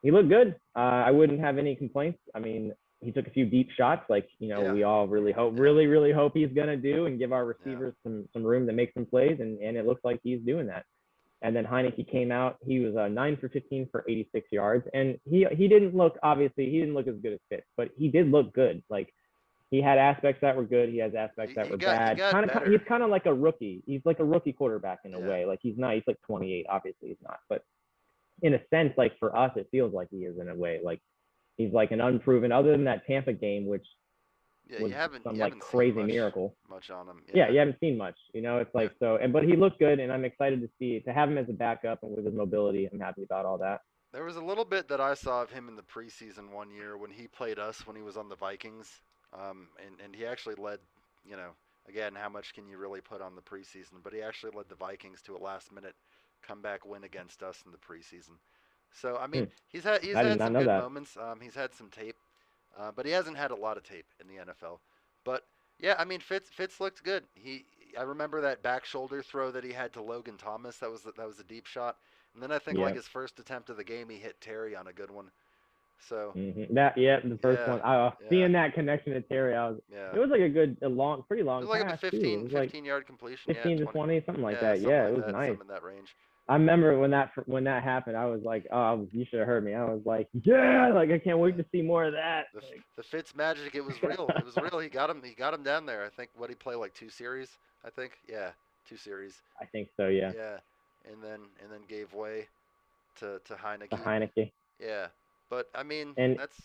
B: He looked good. I wouldn't have any complaints. I mean, he took a few deep shots, like
A: Yeah.
B: we all really hope he's gonna do, and give our receivers some room to make some plays, and it looks like he's doing that. And then Heineke came out. He was 9 for 15 for 86 yards, and he didn't look as good as Fitz, but he did look good. Like he had aspects that were good. He has aspects that were
A: He
B: bad.
A: got better.
B: He's kind of like a rookie. He's like a rookie quarterback in a
A: Yeah.
B: way. Like he's not. He's like 28. Obviously, he's not. But in a sense, like for us, it feels like he is in a way. Like he's like an unproven. Other than that Tampa game, which
A: Yeah,
B: was some
A: you
B: like
A: haven't
B: crazy
A: seen
B: miracle.
A: much on him.
B: Yeah, you haven't seen much. It's like
A: Yeah.
B: but he looked good, and I'm excited to have him as a backup and with his mobility. I'm happy about all that.
A: There was a little bit that I saw of him in the preseason one year when he played us when he was on the Vikings, and he actually led. You know, again, how much can you really put on the preseason? But he actually led the Vikings to a last-minute comeback win against us in the preseason. So I mean, he's
B: I did
A: had
B: not
A: some
B: know
A: good
B: that.
A: moments. He's had some tape, but he hasn't had a lot of tape in the NFL. But yeah, I mean, Fitz looked good. I remember that back shoulder throw that he had to Logan Thomas. That was a deep shot. And then I think like his first attempt of the game, he hit Terry on a good one. So
B: the first one. Seeing that connection to Terry, it was like pretty long
A: it was like
B: pass
A: a
B: too. It was like
A: 15-yard completion.
B: 15 to 20, something like that.
A: Something
B: Yeah,
A: like
B: it was
A: that,
B: nice.
A: something in that range.
B: I remember when that happened, I was like, oh, you should have heard me. I was like, yeah, like I can't wait to see more of that.
A: The Fitz magic, it was real. It was real. He got him down there. I think what he played like 2 series. I think 2 series.
B: I think so. Yeah.
A: Yeah, and then gave way to Heineke.
B: To Heineke.
A: Yeah, but I mean
B: and
A: that's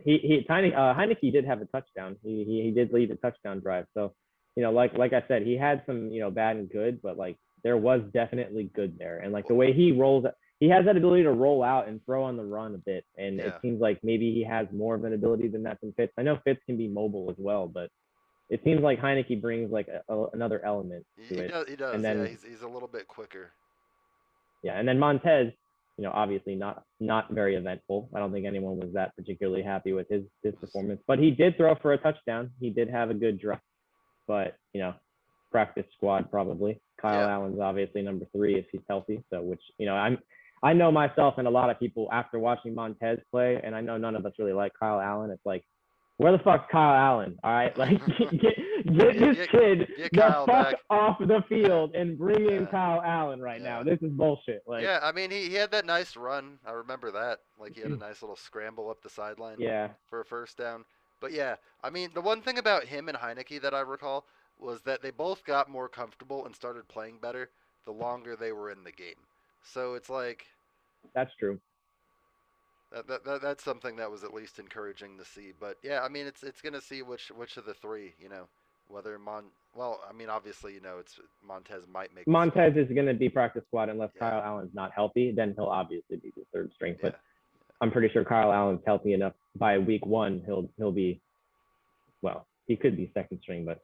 B: Heineke did have a touchdown. He did lead a touchdown drive. So like I said, he had some bad and good, but like there was definitely good there. And like the way he rolls, he has that ability to roll out and throw on the run a bit. And it seems like maybe he has more of an ability than that than Fitz. I know Fitz can be mobile as well, but it seems like Heineke brings like another element to it.
A: He does. And then, he's a little bit quicker.
B: Yeah, and then Montez, obviously not very eventful. I don't think anyone was that particularly happy with his performance, but he did throw for a touchdown. He did have a good drive, but practice squad probably. Kyle Allen's obviously number 3 if he's healthy. So which I know myself and a lot of people after watching Montez play, and I know none of us really like Kyle Allen. It's like, where the fuck's Kyle Allen? All right, like get this kid the fuck off the field and bring in Kyle Allen right now. This is bullshit. Like,
A: yeah, I mean he had that nice run. I remember that. Like he had a nice little scramble up the sideline. For a first down. But yeah, I mean the one thing about him and Heineke that I recall was that they both got more comfortable and started playing better the longer they were in the game. So it's like
B: that's true.
A: That's something that was at least encouraging to see. But yeah, I mean it's gonna see which of the 3, whether I mean obviously it's Montez might make
B: Montez is gonna be practice squad unless Kyle Allen's not healthy. Then he'll obviously be the 3rd string. But I'm pretty sure Kyle Allen's healthy enough by week 1. He'll be, well, he could be 2nd string, but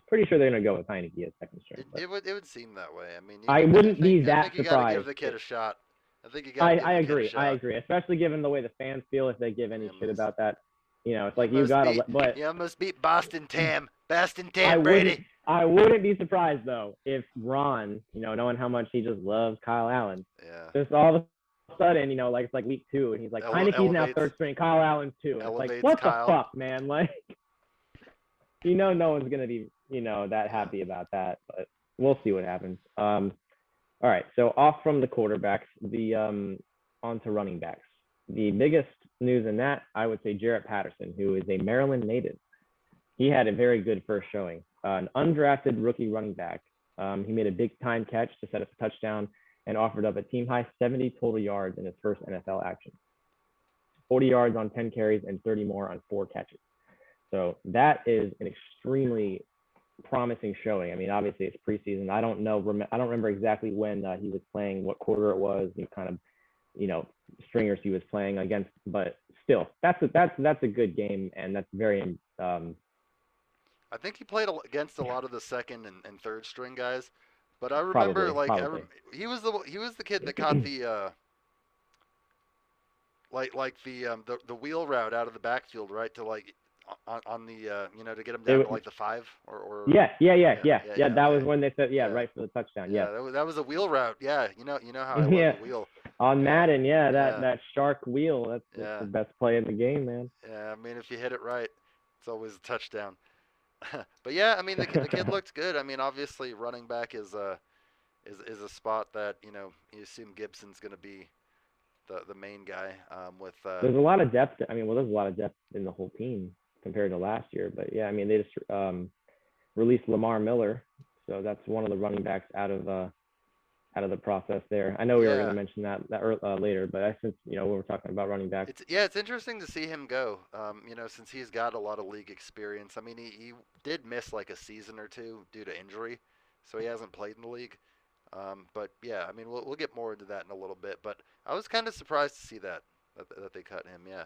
B: pretty sure they're gonna go with Heineke as 2nd string.
A: It would seem that way. I mean,
B: I wouldn't be that surprised.
A: You gotta give the kid a shot. I think you got to give
B: I
A: the kid a
B: agree. I
A: shot.
B: agree, especially given the way the fans feel if they give any shit about that. It's like you gotta. But
A: you almost beat Boston Tam
B: I
A: Brady.
B: wouldn't be surprised though if Ron, knowing how much he just loves Kyle Allen,
A: Yeah.
B: just all of a sudden, like it's like week 2, and he's like Heineke's now third string, Kyle Allen's too, and it's like what
A: Kyle.
B: the fuck, man? Like, no one's gonna be that happy about that, but we'll see what happens. All right, so off from the quarterbacks, on to running backs. The biggest news in that, I would say, Jarrett Patterson, who is a Maryland native. He had a very good first showing. An undrafted rookie running back. He made a big time catch to set up a touchdown and offered up a team high 70 total yards in his first NFL action. 40 yards on 10 carries and 30 more on 4 catches. So that is an extremely promising showing. I mean, obviously it's preseason. I don't remember exactly when he was playing, what quarter it was, kind of, stringers he was playing against, but still, that's a good game, and that's very.
A: I think he played against a lot of the second and third string guys, but I remember
B: probably.
A: He was the kid that caught the the wheel route out of the backfield, right, to on the to get him down to like the 5 or
B: yeah. That was when they said right for the touchdown. Yeah,
A: that was a wheel route. Yeah, you know how I love the wheel
B: on Madden. That shark wheel. That's the best play in the game, man.
A: Yeah, I mean if you hit it right, it's always a touchdown. But yeah, I mean the kid looked good. I mean obviously running back is a spot that you assume Gibson's going to be the main guy.
B: There's a lot of depth. I mean, there's a lot of depth in the whole team compared to last year. But yeah, I mean, they just released Lamar Miller, so that's one of the running backs out of the process there. I know we were going to mention that later, but since we were talking about running backs,
A: it's interesting to see him go. Since he's got a lot of league experience. I mean, he did miss like a season or two due to injury, so he hasn't played in the league. But yeah, I mean, we'll get more into that in a little bit. But I was kind of surprised to see that they cut him. Yeah.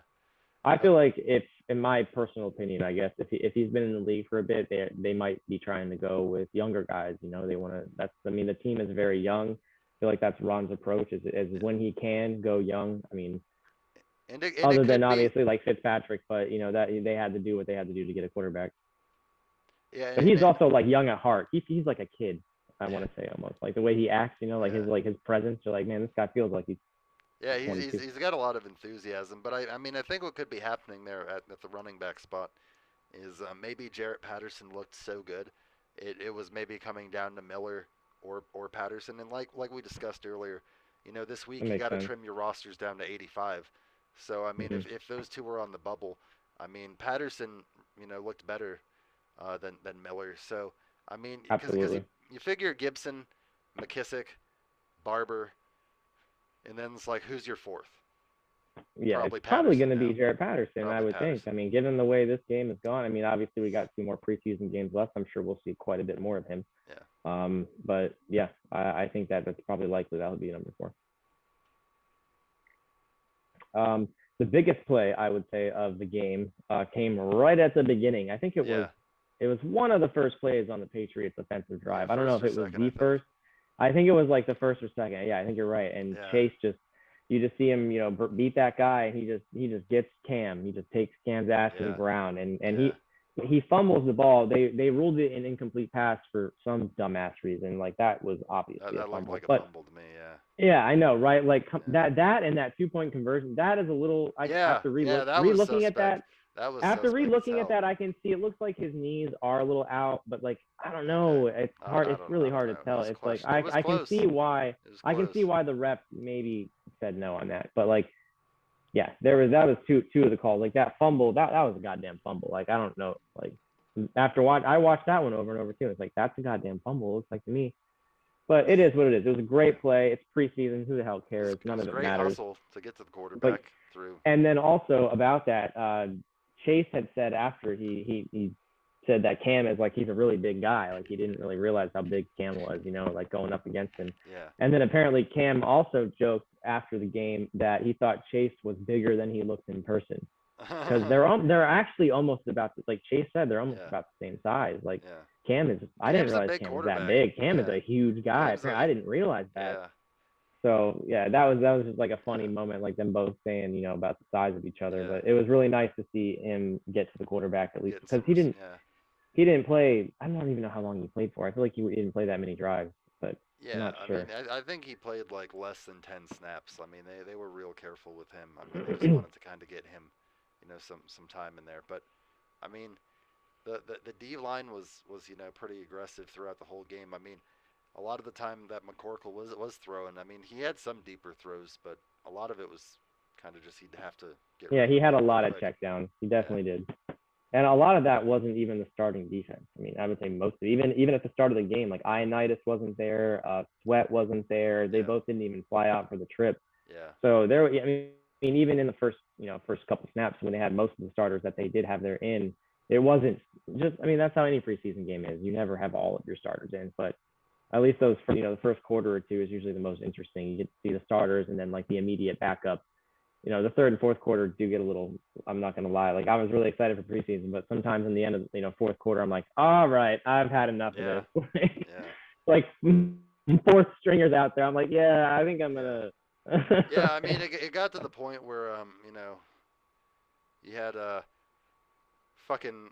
B: I feel like if, in my personal opinion, I guess if he's been in the league for a bit, they might be trying to go with younger guys. They want to. I mean, the team is very young. I feel like that's Ron's approach is when he can go young. I mean, other than obviously like Fitzpatrick, but that they had to do what they had to do to get a quarterback.
A: Yeah.
B: But he's also like young at heart. He's like a kid. I want to say almost like the way he acts. His presence. You're like, man, this guy feels like he's.
A: Yeah, he's got a lot of enthusiasm, but I mean I think what could be happening there at the running back spot is maybe Jarrett Patterson looked so good, it was maybe coming down to Miller or Patterson, and like we discussed earlier, this week you got to trim your rosters down to 85. So I mean if those two were on the bubble, I mean Patterson looked better than Miller. So I mean because you figure Gibson, McKissick, Barber. And then it's like, who's your fourth?
B: Yeah, it's probably going to be Jarrett Patterson, I would think. I mean, given the way this game has gone, I mean, obviously we got 2 more preseason games left. I'm sure we'll see quite a bit more of him.
A: Yeah.
B: But yeah, I think that's probably likely that would be number 4. The biggest play I would say of the game came right at the beginning. I think it was one of the first plays on the Patriots' offensive drive. I don't know if it was the first. I think it was like the first or second. Yeah, I think you're right. And Chase you just see him, beat that guy, and he just gets Cam. He just takes Cam's ass to the ground, and he fumbles the ball. They ruled it an incomplete pass for some dumbass reason. Like that was obviously
A: that
B: a fumble.
A: Looked like a fumble to me. Yeah.
B: Yeah, I know, right? Like that and that 2-point conversion. That is a little. After re-looking at that. After re-looking at that, I can see it looks like his knees are a little out, but like I don't know, it's hard. It's really hard to tell. It's like I can see why the ref maybe said no on that, but like yeah, that was two of the calls. Like that fumble, that was a goddamn fumble. Like I don't know, like I watched that one over and over too. It's like that's a goddamn fumble. It looks like to me. But it is what it is. It was a great play. It's preseason. Who the hell cares? None of it matters.
A: Hustle to get to the quarterback through.
B: And then also about that. Chase had said after he said that Cam is like he's a really big guy. Like he didn't really realize how big Cam was, like going up against him.
A: Yeah.
B: And then apparently Cam also joked after the game that he thought Chase was bigger than he looked in person. Because they're actually almost about like Chase said, they're almost about the same size. Like Cam is I didn't realize Cam was that big. Cam is a huge guy. I didn't realize that. So yeah, that was just like a funny moment, like them both saying, about the size of each other.
A: yeah,
B: But it was really nice to see him get to the quarterback at least
A: get
B: because
A: some, yeah.
B: he didn't play. I don't even know how long he played for. I feel like he didn't play that many drives, but I'm
A: Yeah,
B: not
A: I mean,
B: sure.
A: I think he played like less than 10 snaps. I mean, they were real careful with him. I mean, they just wanted to kind of get him, some time in there. But I mean, the D line was pretty aggressive throughout the whole game. I mean, a lot of the time that McCorkle was throwing, I mean, he had some deeper throws, but a lot of it was kind of just he'd have to get
B: Yeah,
A: rid of
B: he
A: the
B: had a
A: ball real
B: lot of
A: quick.
B: checkdowns. He
A: Yeah,
B: definitely did. And a lot of that wasn't even the starting defense. I mean, I would say most of it, even at the start of the game, like Ioannidis wasn't there, Sweat wasn't there. They
A: yeah,
B: both didn't even fly out for the trip.
A: yeah,
B: So there, I mean, even in the first couple snaps when they had most of the starters that they did have there in, it wasn't just. I mean, that's how any preseason game is. You never have all of your starters in, but at least the first quarter or two is usually the most interesting. You get to see the starters and then like the immediate backup. The third and fourth quarter do get a little. I'm not gonna lie. Like I was really excited for preseason, but sometimes in the end of fourth quarter, I'm like, all right, I've had enough of
A: yeah,
B: this.
A: yeah,
B: like fourth stringers out there. I'm like, yeah, I think I'm
A: yeah,
B: gonna.
A: yeah. I mean, it got to the point where you had fucking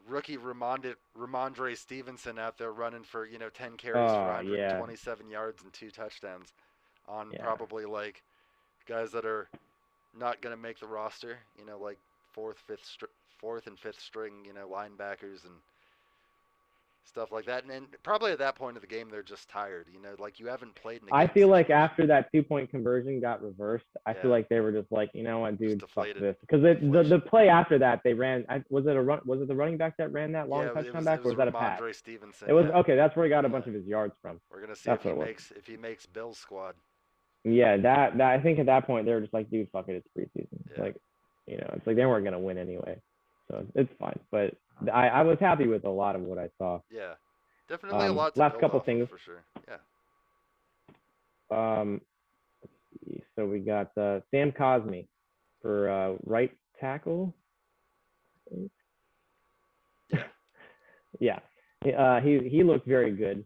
A: rookie Ramondre Stevenson out there running for 10 carries for
B: Oh yeah,
A: 127 yards and 2 touchdowns on
B: yeah.
A: probably like guys that are not gonna make the roster. Like fourth and fifth string linebackers and stuff like that. And probably at that point of the game they're just tired. Like you haven't played in a
B: I
A: game
B: feel like
A: situation.
B: after that 2 point conversion got reversed, I feel
A: Yeah,
B: like they were just like, you know what,
A: just
B: dude, fuck
A: deflated.
B: this. Because the
A: Deflation.
B: play after that, they ran. Was it a run? Was it the running back that ran that long
A: Yeah, it
B: touchdown
A: was it
B: back, or
A: was
B: was that a pass?
A: Ramondre Stevenson.
B: It was
A: Yeah,
B: okay. That's where he got a
A: yeah.
B: bunch of his yards from.
A: We're gonna see
B: That's what it was.
A: if he makes Bill's squad.
B: Yeah, that I think at that point they were just like, dude, fuck it, it's preseason.
A: Yeah,
B: Like, it's like they weren't gonna win anyway, so it's fine. But I was happy with a lot of what I saw.
A: yeah. Definitely a lot to
B: Last
A: build
B: couple
A: off of
B: things.
A: for sure. Yeah,
B: Um, so we got Sam Cosmi for right tackle.
A: yeah,
B: Yeah, he looked very good.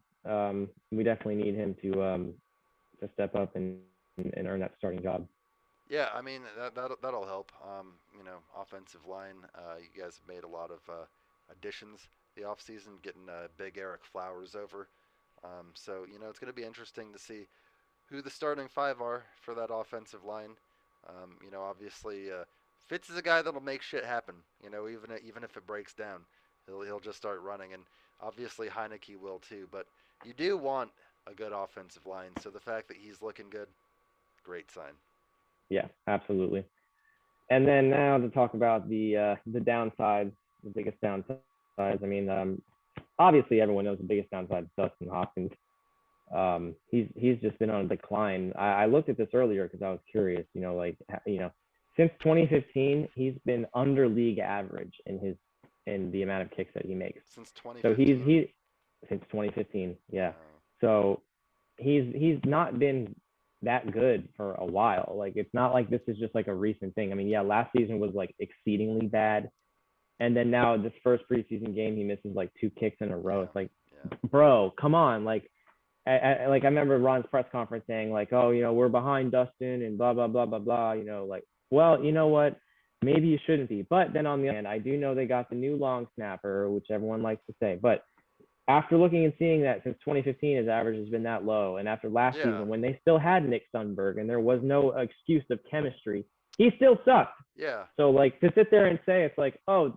B: We definitely need him to step up and earn that starting job.
A: yeah. I mean that'll help. Offensive line. You guys have made a lot of additions the offseason, getting big Eric Flowers over. So it's going to be interesting to see who the starting five are for that offensive line. Obviously Fitz is a guy that'll make shit happen. Even if it breaks down, he'll just start running, and obviously Heineke will too. But you do want a good offensive line, so the fact that he's looking good, great sign.
B: Yeah, absolutely. And then now to talk about the downsides, the biggest downsides. I mean, obviously everyone knows the biggest downside is Dustin Hopkins. He's just been on a decline. I looked at this earlier because I was curious. Since 2015, he's been under league average in the amount of kicks that he makes.
A: Since
B: So
A: 2015.
B: since 2015, yeah.
A: Wow.
B: So he's not been that good for a while. Like it's not like this is just like a recent thing. I mean, yeah, last season was like exceedingly bad, and then now this first preseason game he misses like 2 kicks in a row.
A: Yeah.
B: It's like,
A: Yeah.
B: bro, come on, like. I remember Ron's press conference saying like, oh, we're behind Dustin and blah blah blah blah blah. Like, well, you know what? Maybe you shouldn't be. But then on the other hand, I do know they got the new long snapper, which everyone likes to say. But after looking and seeing that since 2015 his average has been that low, and after last
A: Yeah.
B: season when they still had Nick Sundberg and there was no excuse of chemistry, he still sucked.
A: Yeah.
B: So like to sit there and say it's like, oh,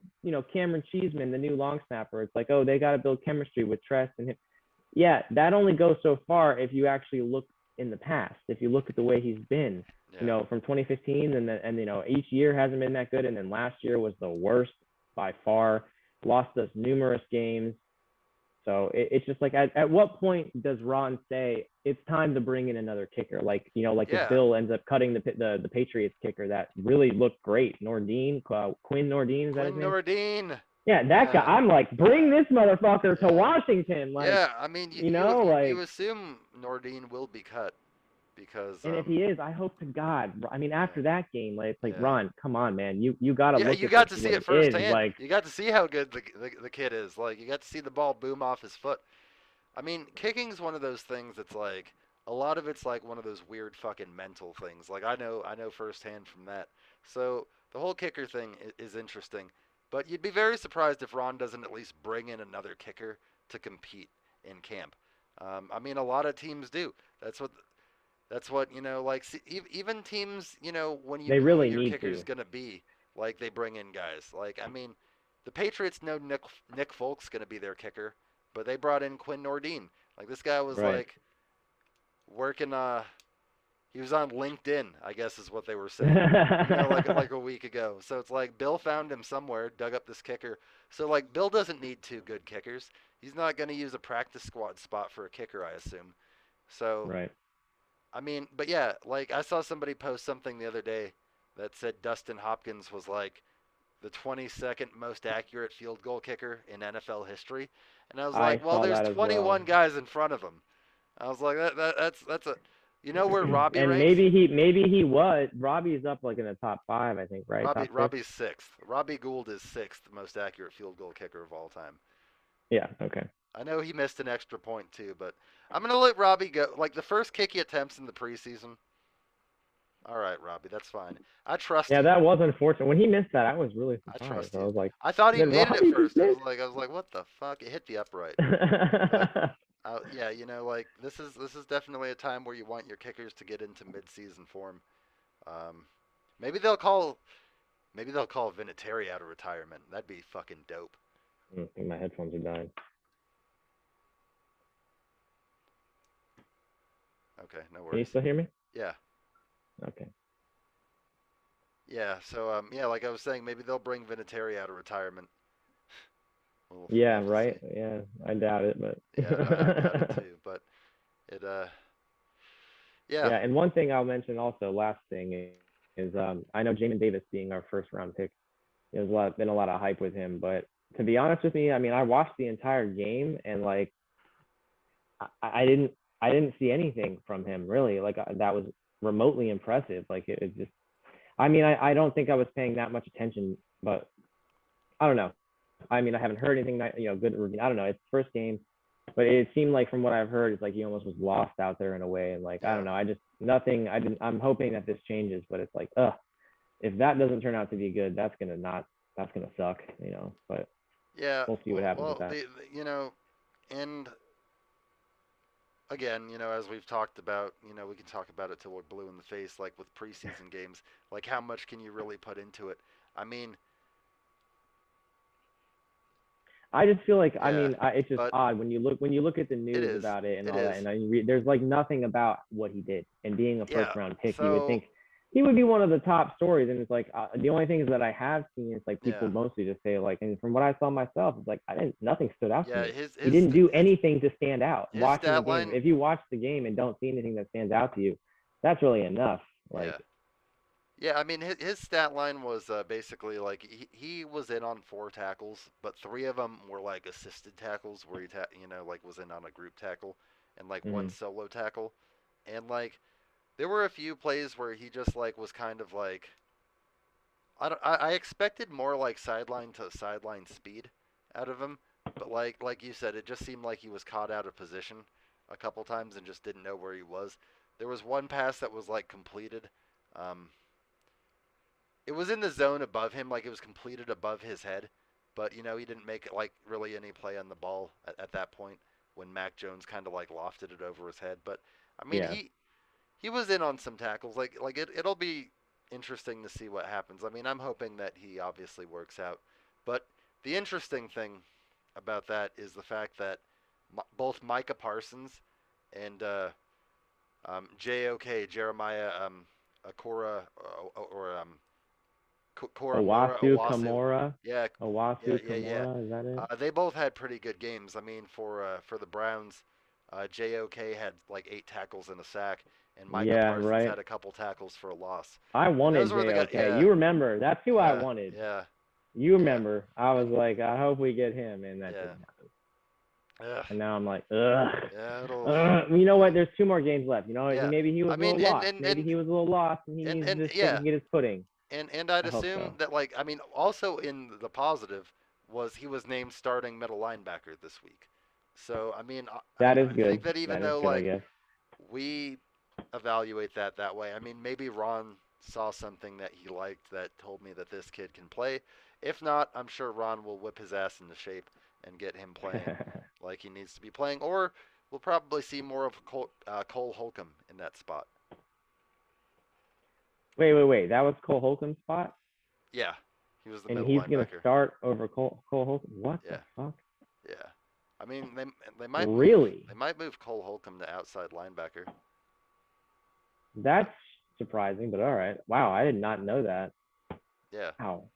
B: Cameron Cheeseman, the new long snapper, it's like, oh, they got to build chemistry with Tress and him. Yeah, that only goes so far if you actually look in the past. If you look at the way he's been,
A: Yeah.
B: from 2015, and each year hasn't been that good, and then last year was the worst by far. Lost us numerous games. So it's just like at what point does Ron say it's time to bring in another kicker? Like like if
A: Yeah.
B: Bill ends up cutting the Patriots kicker that really looked great, Quinn Nordine, is that his
A: Quinn
B: name?
A: Nordine.
B: Yeah, that guy.
A: Yeah.
B: I'm like, bring this motherfucker to
A: Yeah.
B: Washington. Like,
A: Yeah. I mean, you
B: like,
A: assume Nordine will be cut because
B: and if he is, I hope to God. I mean,
A: yeah.
B: after that game, like, it's like,
A: Yeah.
B: Ron, come on, man. You got to
A: Yeah,
B: look
A: you
B: at this
A: got to
B: for
A: see
B: what
A: it
B: it is.
A: firsthand.
B: Like,
A: You got to see how good the kid is. Like you got to see the ball boom off his foot. I mean, kicking's one of those things that's like a lot of it's like one of those weird fucking mental things. Like I know firsthand from that. So the whole kicker thing is interesting, but you'd be very surprised if Ron doesn't at least bring in another kicker to compete in camp. I mean, a lot of teams do. That's what like even teams, when you
B: They
A: know who
B: really
A: your
B: need
A: kicker's
B: to.
A: gonna be, like they bring in guys. Like I mean, the Patriots know Nick Folk's gonna be their kicker, but they brought in Quinn Nordine. Like this guy was
B: Right.
A: like working. He was on LinkedIn, I guess is what they were saying. Like a week ago. So it's like Bill found him somewhere, dug up this kicker. So like Bill doesn't need two good kickers. He's not gonna use a practice squad spot for a kicker, I assume. So
B: Right.
A: I mean, but yeah, like I saw somebody post something the other day that said Dustin Hopkins was like the 22nd most accurate field goal kicker in NFL history, and I was
B: I
A: like, well,
B: saw
A: there's
B: that as well.
A: 21 guys in front of him. I was like, that's a, where Robbie
B: And
A: ranks?
B: maybe he was Robbie's up like in the top 5, I think, right? Top 6.
A: Robbie's sixth. Robbie Gould is sixth most accurate field goal kicker of all time.
B: Yeah. Okay.
A: I know he missed an extra point too, but I'm gonna let Robbie go. Like the first kick he attempts in the preseason, all right, Robbie, that's fine. I trust
B: Yeah,
A: you.
B: that was unfortunate. When he missed that, I was really
A: I
B: surprised.
A: trust
B: I
A: you.
B: was like,
A: I thought he
B: did
A: made it at
B: Robbie just
A: first.
B: miss?
A: I was like, what the fuck? It hit the upright. But yeah, like this is definitely a time where you want your kickers to get into mid-season form. Um, maybe they'll call Vinatieri out of retirement. That'd be fucking dope.
B: I think my headphones are dying.
A: Okay, no
B: Can you
A: worries.
B: still hear me?
A: Yeah,
B: Okay.
A: yeah. So yeah, like I was saying, maybe they'll bring Vinatieri out of retirement. We'll
B: Yeah,
A: have to
B: right.
A: see.
B: Yeah, I doubt it, but
A: Yeah, I doubt it too. But it yeah,
B: yeah. And one thing I'll mention also, last thing is I know Jamin Davis being our first round pick. There's been a lot of hype with him, but to be honest with me, I mean, I watched the entire game and like I, I didn't I didn't see anything from him really. Like that was remotely impressive. Like it just I mean, I don't think I was paying that much attention, but I don't know. I mean, I haven't heard anything that, good review. I don't know. It's first game, but it seemed like from what I've heard, it's like he almost was lost out there in a way. And like, I
A: yeah,
B: don't know. I just nothing. I didn't. I'm hoping that this changes, but it's like, if that doesn't turn out to be good, that's gonna suck. But
A: yeah.
B: we'll see what happens with
A: Well,
B: that.
A: and again, as we've talked about, we can talk about it till we're blue in the face, like with preseason games. Like, how much can you really put into it? I mean,
B: I just feel like, I
A: yeah,
B: mean, it's just
A: but
B: odd when you look at the
A: it
B: news
A: is,
B: about it and
A: it
B: all that,
A: is,
B: and there's like nothing about what he did. And being a first
A: yeah.
B: round pick, you would
A: So
B: think he would be one of the top stories. And it's like the only things that I have seen is like
A: yeah,
B: people mostly just say like, and from what I saw myself, it's like nothing stood out to
A: yeah.
B: me. He didn't do
A: His
B: anything to stand out.
A: his
B: Watching the
A: stat
B: game,
A: line,
B: if you watch the game and don't see anything that stands out to you, that's really enough. Like,
A: yeah. Yeah, I mean his stat line was basically like he was in on four tackles, but three of them were like assisted tackles where like was in on a group tackle and like one
B: mm,
A: solo tackle. And like there were a few plays where he just like was kind of like I expected more like sideline to sideline speed out of him, but like you said, it just seemed like he was caught out of position a couple times and just didn't know where he was. There was one pass that was like completed. Um, it was in the zone above him, like it was completed above his head, but he didn't make it like really any play on the ball at that point when Mac Jones kind of like lofted it over his head. But I mean,
B: yeah,
A: he was in on some tackles. It'll be interesting to see what happens. I mean, I'm hoping that he obviously works out, but the interesting thing about that is the fact that both Micah Parsons and JOK Jeremiah Akora or Koramora
B: Owasu
A: Owasu.
B: Kamora,
A: Yeah, yeah,
B: Owasu
A: yeah, yeah.
B: Kamora, is that it?
A: They both had pretty good games. I mean, for the Browns, JOK had like 8 tackles and a sack, and Micah
B: Yeah,
A: Parsons
B: right.
A: had a couple tackles for a loss.
B: I
A: And
B: wanted
A: those were the guys.
B: JOK.
A: Yeah,
B: You remember? That's who I
A: yeah,
B: wanted.
A: yeah,
B: You
A: yeah,
B: remember? I was
A: and
B: like, I hope we get him, and that
A: yeah,
B: didn't happen.
A: ugh,
B: And now I'm like, ugh.
A: yeah. It'll
B: You know
A: yeah,
B: what? There's 2 more games left.
A: yeah.
B: Maybe he was
A: I
B: a little
A: mean,
B: lost. Maybe he was a little lost, and he needs to just
A: yeah,
B: get his footing.
A: and I'd
B: I hope
A: assume
B: so.
A: that like I mean also in the positive was he was named starting middle linebacker this week. So I mean
B: That is
A: I think
B: good.
A: that even
B: That is
A: though
B: good, I
A: like
B: guess.
A: we evaluate that way. I mean, maybe Ron saw something that he liked that told me that this kid can play. If not, I'm sure Ron will whip his ass into shape and get him playing like he needs to be playing, or we'll probably see more of Cole Holcomb in that spot.
B: Wait. That was Cole Holcomb's spot,
A: Yeah, he was the
B: and
A: middle
B: he's gonna
A: linebacker.
B: start over Cole Holcomb. What the
A: Yeah,
B: fuck?
A: yeah. I mean, they might move
B: Really?
A: they might move Cole Holcomb to outside linebacker.
B: That's surprising, but all right. Wow, I did not know that.
A: Yeah,
B: Wow.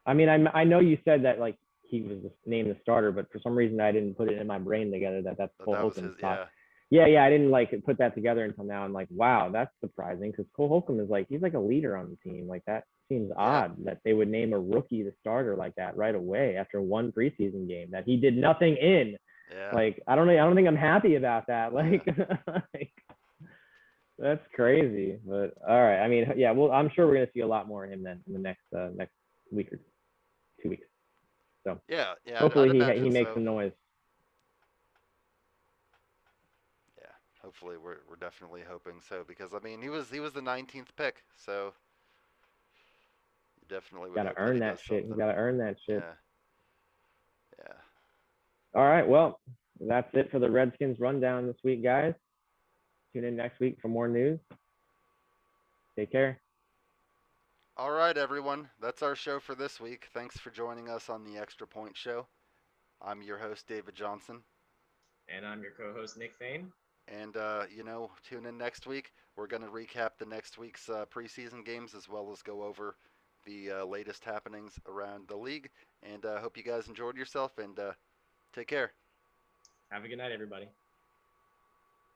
B: I mean, I know you said that like he was named the starter, but for some reason I didn't put it in my brain together that that's
A: but
B: Cole
A: that was
B: Holcomb's
A: his.
B: spot.
A: Yeah,
B: Yeah, I didn't like put that together until now. I'm like, wow, that's surprising because Cole Holcomb is like he's like a leader on the team. Like that seems
A: yeah,
B: odd that they would name a rookie the starter like that right away after one preseason game that he did nothing in.
A: yeah,
B: Like I don't know, I don't think I'm happy about that.
A: yeah.
B: Like that's crazy. But all right, I mean, yeah, well, I'm sure we're gonna see a lot more of him then in the next week or 2 weeks. So
A: Yeah, yeah, I'd
B: hopefully he
A: imagine
B: makes
A: so.
B: some noise.
A: Yeah, hopefully we're definitely hoping so because I mean he was the 19th pick, so you definitely would
B: Got to
A: hope that
B: earn
A: he
B: that
A: does
B: shit. You
A: something.
B: got to earn that shit.
A: Yeah, yeah.
B: All right, well, that's it for the Redskins rundown this week, guys. Tune in next week for more news. Take care.
A: All right, everyone, that's our show for this week. Thanks for joining us on the Extra Point Show. I'm your host David Johnson,
C: And I'm your co host, Nick Fain.
A: and tune in next week. We're going to recap the next week's preseason games as well as go over the latest happenings around the league. And hope you guys enjoyed yourself and take care.
C: Have a good night, everybody.